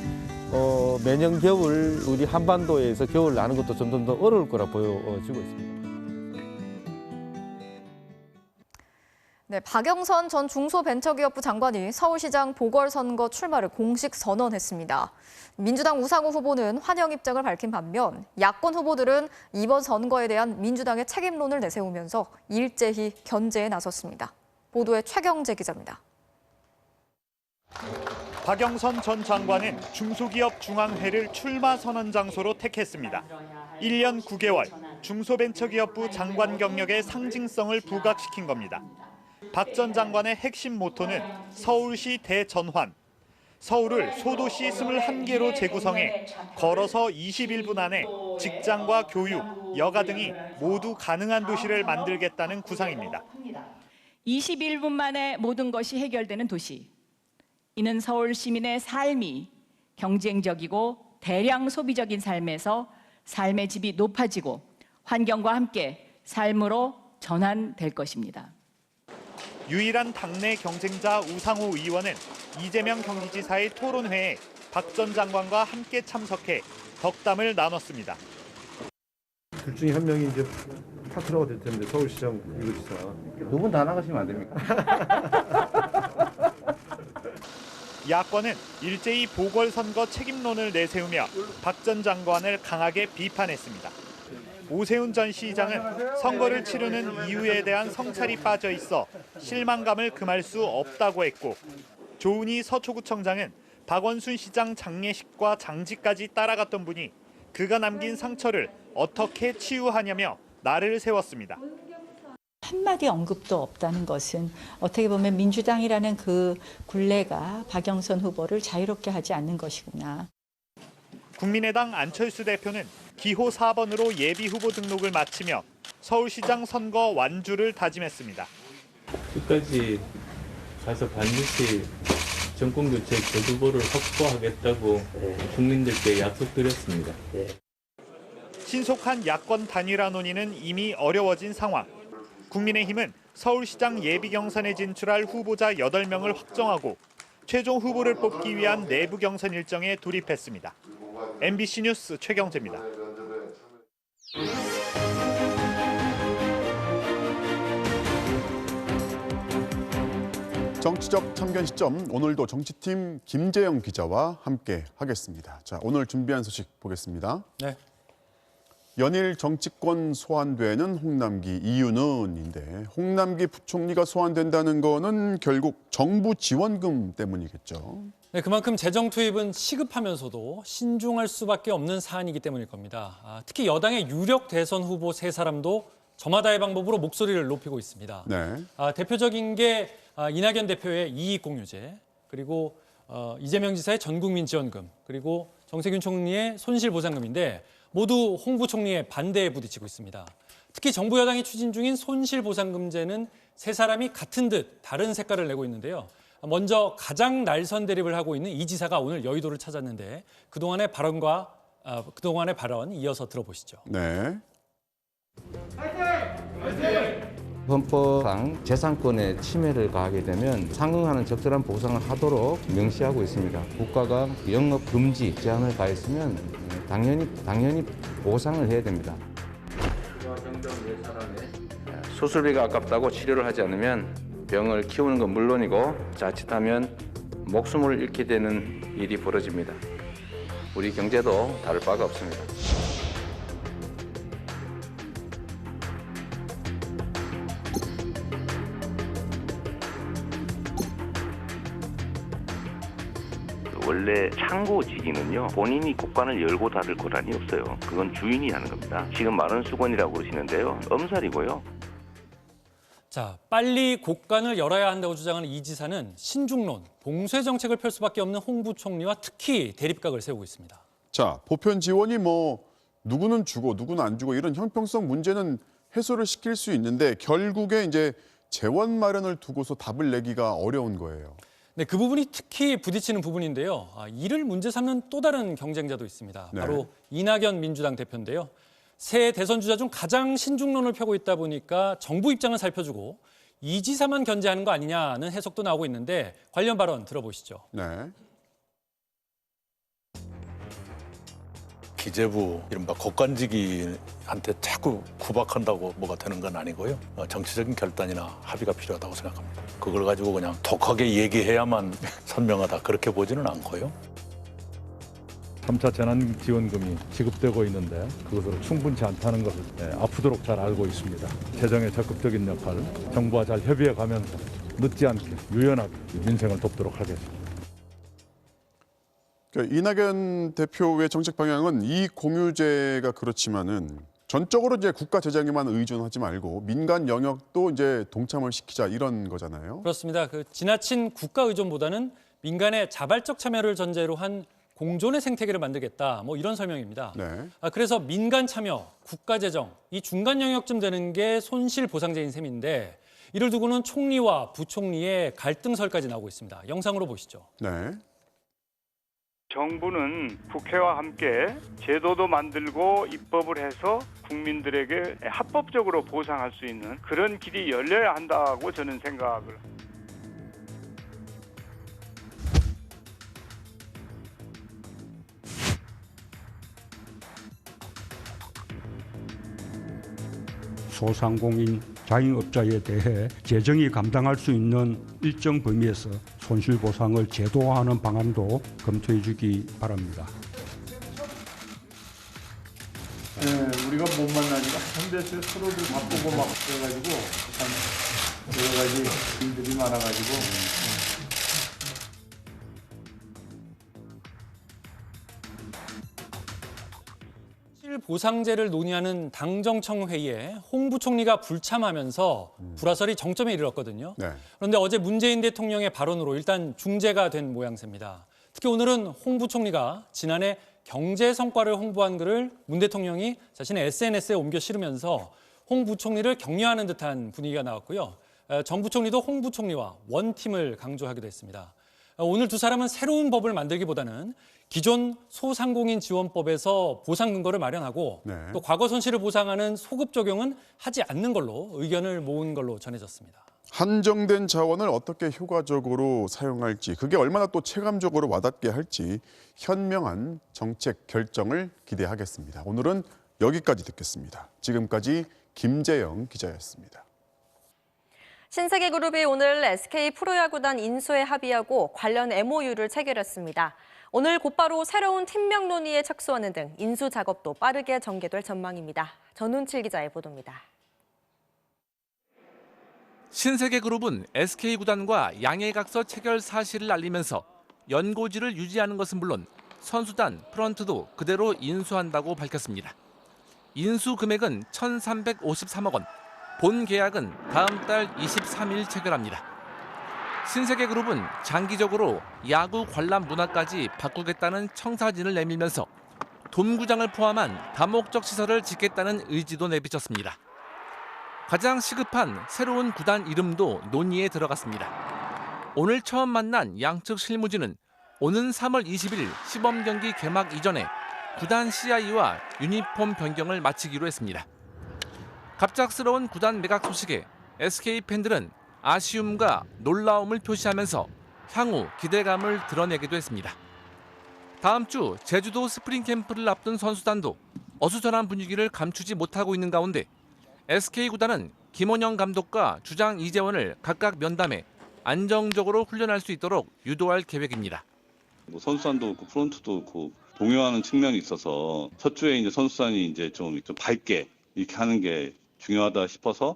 매년 겨울 우리 한반도에서 겨울 나는 것도 점점 더 어려울 거라 보여지고 있습니다. 네, 박영선 전 중소벤처기업부 장관이 서울시장 보궐선거 출마를 공식 선언했습니다. 민주당 우상호 후보는 환영 입장을 밝힌 반면 야권 후보들은 이번 선거에 대한 민주당의 책임론을 내세우면서 일제히 견제에 나섰습니다. 보도에 최경재 기자입니다. 박영선 전 장관은 중소기업 중앙회를 출마 선언 장소로 택했습니다. 1년 9개월 중소벤처기업부 장관 경력의 상징성을 부각시킨 겁니다. 박 전 장관의 핵심 모토는 서울시 대전환. 서울을 소도시 21개로 재구성해 걸어서 21분 안에 직장과 교육, 여가 등이 모두 가능한 도시를 만들겠다는 구상입니다. 21분 만에 모든 것이 해결되는 도시. 이는 서울 시민의 삶이 경쟁적이고 대량 소비적인 삶에서 삶의 질이 높아지고 환경과 함께 삶으로 전환될 것입니다. 유일한 당내 경쟁자 우상호 의원은 이재명 경기지사의 토론회에 박 전 장관과 함께 참석해 덕담을 나눴습니다. 둘 중에 한 명이 이제 파트너가 될 텐데 서울시장 이거지사. 두 분 다 나가시면 안 됩니까? 야권은 일제히 보궐선거 책임론을 내세우며 박 전 장관을 강하게 비판했습니다. 오세훈 전 시장은 선거를 치르는 이유에 대한 성찰이 빠져 있어 실망감을 금할 수 없다고 했고, 조은희 서초구청장은 박원순 시장 장례식과 장지까지 따라갔던 분이 그가 남긴 상처를 어떻게 치유하냐며 날을 세웠습니다. 한마디 언급도 없다는 것은 어떻게 보면 민주당이라는 그 굴레가 박영선 후보를 자유롭게 하지 않는 것이구나. 국민의당 안철수 대표는 기호 4번으로 예비 후보 등록을 마치며 서울시장 선거 완주를 다짐했습니다. 끝까지 가서 반드시 정권교체 교두보를 확보하겠다고 국민들께 약속드렸습니다. 신속한 야권 단일화 논의는 이미 어려워진 상황. 국민의힘은 서울시장 예비 경선에 진출할 후보자 8명을 확정하고 최종 후보를 뽑기 위한 내부 경선 일정에 돌입했습니다. MBC 뉴스 최경재입니다. 정치적 참견 시점, 오늘도 정치팀 김재영 기자와 함께 하겠습니다. 자, 오늘 준비한 소식 보겠습니다. 네. 연일 정치권 소환되는 홍남기 이유는인데, 홍남기 부총리가 소환된다는 거는 결국 정부 지원금 때문이겠죠. 네, 그만큼 재정 투입은 시급하면서도 신중할 수밖에 없는 사안이기 때문일 겁니다. 특히 여당의 유력 대선 후보 3사람도 저마다의 방법으로 목소리를 높이고 있습니다. 네. 대표적인 게 이낙연 대표의 이익공유제, 그리고 이재명 지사의 전국민 지원금, 그리고 정세균 총리의 손실보상금인데 모두 홍 부총리의 반대에 부딪히고 있습니다. 특히 정부 여당이 추진 중인 손실보상금제는 세 사람이 같은 듯 다른 색깔을 내고 있는데요. 먼저 가장 날선 대립을 하고 있는 이 지사가 오늘 여의도를 찾았는데 그동안의 발언 이어서 들어보시죠. 네. 헌법상 재산권의 침해를 가하게 되면 상응하는 적절한 보상을 하도록 명시하고 있습니다. 국가가 영업 금지 제한을 가했으면 당연히 보상을 해야 됩니다. 수술비가 아깝다고 치료를 하지 않으면 병을 키우는 건 물론이고 자칫하면 목숨을 잃게 되는 일이 벌어집니다. 우리 경제도 다를 바가 없습니다. 원래 창고지기는요, 본인이 곳간을 열고 닫을 권한이 없어요. 그건 주인이 하는 겁니다. 지금 말은 수건이라고 그러시는데요, 엄살이고요. 자, 빨리 곳간을 열어야 한다고 주장하는 이 지사는 신중론, 봉쇄 정책을 펼 수밖에 없는 홍 부총리와 특히 대립각을 세우고 있습니다. 자, 보편 지원이 누구는 주고 누구는 안 주고 이런 형평성 문제는 해소를 시킬 수 있는데 결국에 이제 재원 마련을 두고서 답을 내기가 어려운 거예요. 네, 그 부분이 특히 부딪히는 부분인데요. 이를 문제 삼는 또 다른 경쟁자도 있습니다. 네. 바로 이낙연 민주당 대표인데요. 새 대선 주자 중 가장 신중론을 펴고 있다 보니까 정부 입장을 살펴주고 이 지사만 견제하는 거 아니냐는 해석도 나오고 있는데 관련 발언 들어보시죠. 네. 기재부 이른바 곳간지기한테 자꾸 구박한다고 뭐가 되는 건 아니고요. 정치적인 결단이나 합의가 필요하다고 생각합니다. 그걸 가지고 그냥 독하게 얘기해야만 선명하다 그렇게 보지는 않고요. 3차 재난지원금이 지급되고 있는데 그것으로 충분치 않다는 것을 아프도록 잘 알고 있습니다. 재정의 적극적인 역할, 정부와 잘 협의해 가면서 늦지 않게 유연하게 민생을 돕도록 하겠습니다. 이낙연 대표의 정책 방향은 이 공유제가 그렇지만은 전적으로 이제 국가 재정에만 의존하지 말고 민간 영역도 이제 동참을 시키자 이런 거잖아요. 그렇습니다. 지나친 국가 의존보다는 민간의 자발적 참여를 전제로 한 공존의 생태계를 만들겠다. 이런 설명입니다. 네. 그래서 민간 참여, 국가 재정, 이 중간 영역쯤 되는 게 손실보상제인 셈인데 이를 두고는 총리와 부총리의 갈등설까지 나오고 있습니다. 영상으로 보시죠. 네. 정부는 국회와 함께 제도도 만들고 입법을 해서 국민들에게 합법적으로 보상할 수 있는 그런 길이 열려야 한다고 저는 생각을 합니다. 소상공인 자영업자에 대해 재정이 감당할 수 있는 일정 범위에서 손실보상을 제도화하는 방안도 검토해 주기 바랍니다. 네, 우리가 못 만나니까 현대에서 서로들 바쁘고 막 그래가지고 참 여러 가지 일들이 많아가지고 보상제를 논의하는 당정청 회의에 홍 부총리가 불참하면서 불화설이 정점에 이르렀거든요. 네. 그런데 어제 문재인 대통령의 발언으로 일단 중재가 된 모양새입니다. 특히 오늘은 홍 부총리가 지난해 경제 성과를 홍보한 글을 문 대통령이 자신의 SNS에 옮겨 실으면서 홍 부총리를 격려하는 듯한 분위기가 나왔고요. 정 부총리도 홍 부총리와 원팀을 강조하기도 했습니다. 오늘 두 사람은 새로운 법을 만들기보다는 기존 소상공인 지원법에서 보상 근거를 마련하고 네. 또 과거 손실을 보상하는 소급 적용은 하지 않는 걸로 의견을 모은 걸로 전해졌습니다. 한정된 자원을 어떻게 효과적으로 사용할지, 그게 얼마나 또 체감적으로 와닿게 할지 현명한 정책 결정을 기대하겠습니다. 오늘은 여기까지 듣겠습니다. 지금까지 김재영 기자였습니다. 신세계그룹이 오늘 SK 프로야구단 인수에 합의하고 관련 MOU를 체결했습니다. 오늘 곧바로 새로운 팀명 논의에 착수하는 등 인수 작업도 빠르게 전개될 전망입니다. 전운칠 기자의 보도입니다. 신세계그룹은 SK구단과 양해각서 체결 사실을 알리면서 연고지를 유지하는 것은 물론 선수단, 프런트도 그대로 인수한다고 밝혔습니다. 인수 금액은 1,353억 원, 본 계약은 다음 달 23일 체결합니다. 신세계그룹은 장기적으로 야구 관람 문화까지 바꾸겠다는 청사진을 내밀면서 돔구장을 포함한 다목적 시설을 짓겠다는 의지도 내비쳤습니다. 가장 시급한 새로운 구단 이름도 논의에 들어갔습니다. 오늘 처음 만난 양측 실무진은 오는 3월 20일 시범 경기 개막 이전에 구단 CI와 유니폼 변경을 마치기로 했습니다. 갑작스러운 구단 매각 소식에 SK 팬들은 아쉬움과 놀라움을 표시하면서 향후 기대감을 드러내기도 했습니다. 다음 주 제주도 스프링 캠프를 앞둔 선수단도 어수선한 분위기를 감추지 못하고 있는 가운데 SK 구단은 김원영 감독과 주장 이재원을 각각 면담해 안정적으로 훈련할 수 있도록 유도할 계획입니다. 선수단도 그렇고 프론트도 그렇고 동요하는 측면이 있어서 첫 주에 이제 선수단이 이제 좀 밝게 이렇게 하는 게 중요하다 싶어서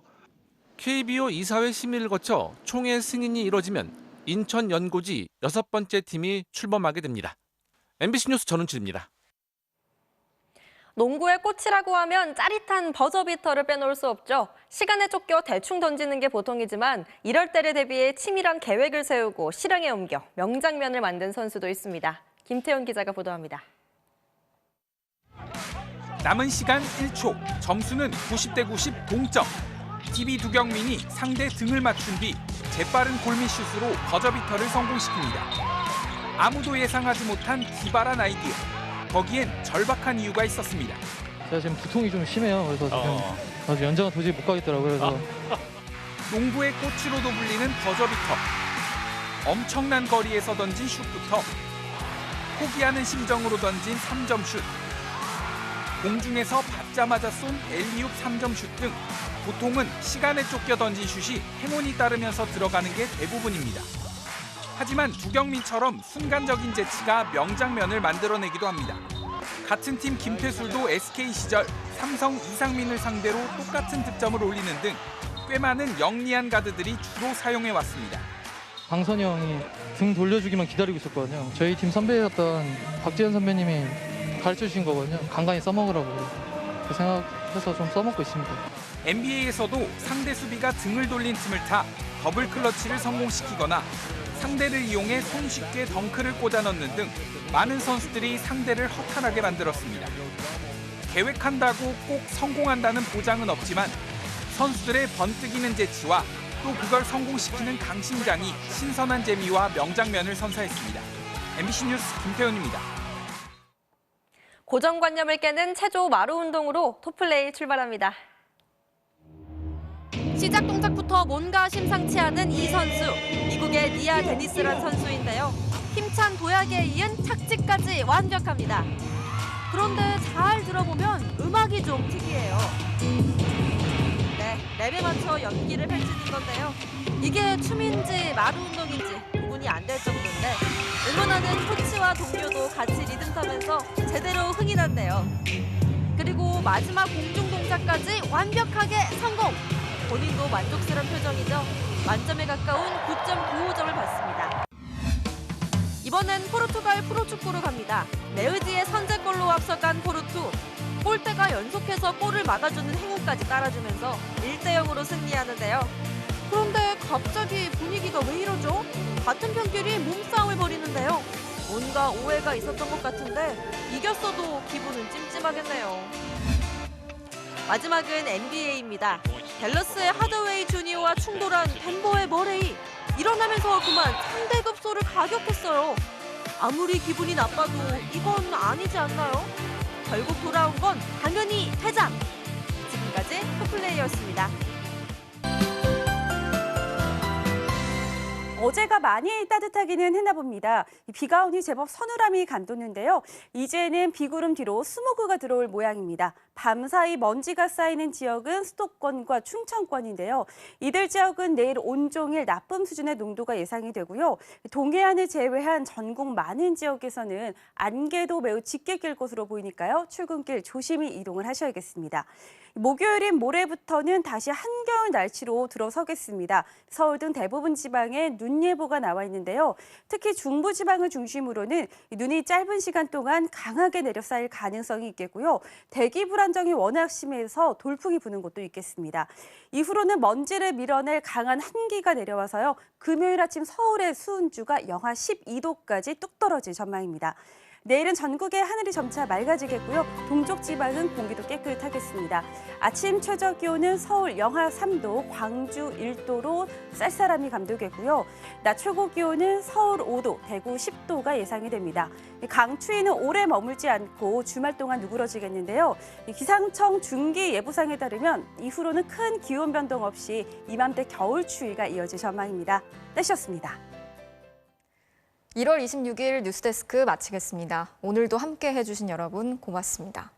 KBO 이사회 심의를 거쳐 총회 승인이 이뤄지면 인천 연고지 6번째 팀이 출범하게 됩니다. MBC 뉴스 전은칠입니다. 농구의 꽃이라고 하면 짜릿한 버저비터를 빼놓을 수 없죠. 시간에 쫓겨 대충 던지는 게 보통이지만 이럴 때를 대비해 치밀한 계획을 세우고 실행에 옮겨 명장면을 만든 선수도 있습니다. 김태훈 기자가 보도합니다. 남은 시간 1초, 점수는 90대 90 동점. TV 두경민이 상대 등을 맞춘 뒤 재빠른 골밑슛으로 버저비터를 성공시킵니다. 아무도 예상하지 못한 기발한 아이디어. 거기엔 절박한 이유가 있었습니다. 제가 지금 두통이 좀 심해요. 그래서 지금 연장은 도저히 못 가겠더라고요. 그래서 농구의 꽃으로도 불리는 버저비터. 엄청난 거리에서 던진 슛부터 포기하는 심정으로 던진 3점 슛. 공중에서 받자마자 쏜 엘리웁 3점 슛 등 보통은 시간에 쫓겨 던진 슛이 행운이 따르면서 들어가는 게 대부분입니다. 하지만 두경민처럼 순간적인 재치가 명장면을 만들어내기도 합니다. 같은 팀 김태술도 SK 시절 삼성 이상민을 상대로 똑같은 득점을 올리는 등 꽤 많은 영리한 가드들이 주로 사용해왔습니다. 강선이 형이 등 돌려주기만 기다리고 있었거든요. 저희 팀 선배였던 박지현 선배님이 가르쳐 주신 거거든요. 간간히 써먹으라고. 그 생각해서 좀 써먹고 있습니다. NBA에서도 상대 수비가 등을 돌린 틈을 타 더블 클러치를 성공시키거나 상대를 이용해 손쉽게 덩크를 꽂아 넣는 등 많은 선수들이 상대를 허탈하게 만들었습니다. 계획한다고 꼭 성공한다는 보장은 없지만 선수들의 번뜩이는 재치와 또 그걸 성공시키는 강심장이 신선한 재미와 명장면을 선사했습니다. MBC 뉴스 김태훈입니다. 고정관념을 깨는 체조 마루 운동으로 토플레이 출발합니다. 시작 동작부터 뭔가 심상치 않은 이 선수. 미국의 니아 데니스란 선수인데요. 힘찬 도약에 이은 착지까지 완벽합니다. 그런데 잘 들어보면 음악이 좀 특이해요. 네, 랩에 맞춰 연기를 펼치는 건데요. 이게 춤인지 마루 운동인지 구분이 안 될 정도인데 응원하는 코치와 동료도 같이 리듬 타면서 제대로 흥이 났네요. 그리고 마지막 공중 동작까지 완벽하게 성공! 본인도 만족스러운 표정이죠. 만점에 가까운 9.95점을 받습니다. 이번엔 포르투갈 프로축구로 갑니다. 메으지의 선제골로 앞서간 포르투. 골대가 연속해서 골을 막아주는 행운까지 따라주면서 1대0으로 승리하는데요. 그런데 갑자기 분위기가 왜 이러죠? 같은 편끼리 몸싸움을 벌이는데요. 뭔가 오해가 있었던 것 같은데 이겼어도 기분은 찜찜하겠네요. 마지막은 NBA입니다. 댈러스의 하드웨이 주니어와 충돌한 덴버의 머레이. 일어나면서 그만 상대급소를 가격했어요. 아무리 기분이 나빠도 이건 아니지 않나요? 결국 돌아온 건 당연히 퇴장. 지금까지 토플레이였습니다. 어제가 많이 따뜻하기는 했나 봅니다. 비가 오니 제법 서늘함이 감도는데요. 이제는 비구름 뒤로 스모그가 들어올 모양입니다. 밤사이 먼지가 쌓이는 지역은 수도권과 충청권인데요. 이들 지역은 내일 온종일 나쁨 수준의 농도가 예상이 되고요. 동해안을 제외한 전국 많은 지역에서는 안개도 매우 짙게 낄 것으로 보이니까요. 출근길 조심히 이동을 하셔야겠습니다. 목요일인 모레부터는 다시 한겨울 날씨로 들어서겠습니다. 서울 등 대부분 지방에 눈 예보가 나와 있는데요. 특히 중부지방을 중심으로는 눈이 짧은 시간 동안 강하게 내려 쌓일 가능성이 있겠고요. 대기 불안정이 워낙 심해서 돌풍이 부는 곳도 있겠습니다. 이후로는 먼지를 밀어낼 강한 한기가 내려와서요. 금요일 아침 서울의 수은주가 영하 12도까지 뚝 떨어질 전망입니다. 내일은 전국의 하늘이 점차 맑아지겠고요. 동쪽 지방은 공기도 깨끗하겠습니다. 아침 최저 기온은 서울 영하 3도, 광주 1도로 쌀쌀함이 감도겠고요. 낮 최고 기온은 서울 5도, 대구 10도가 예상이 됩니다. 강추위는 오래 머물지 않고 주말 동안 누그러지겠는데요. 기상청 중기 예보상에 따르면 이후로는 큰 기온 변동 없이 이맘때 겨울 추위가 이어질 전망입니다. 날씨였습니다. 1월 26일 뉴스데스크 마치겠습니다. 오늘도 함께 해주신 여러분 고맙습니다.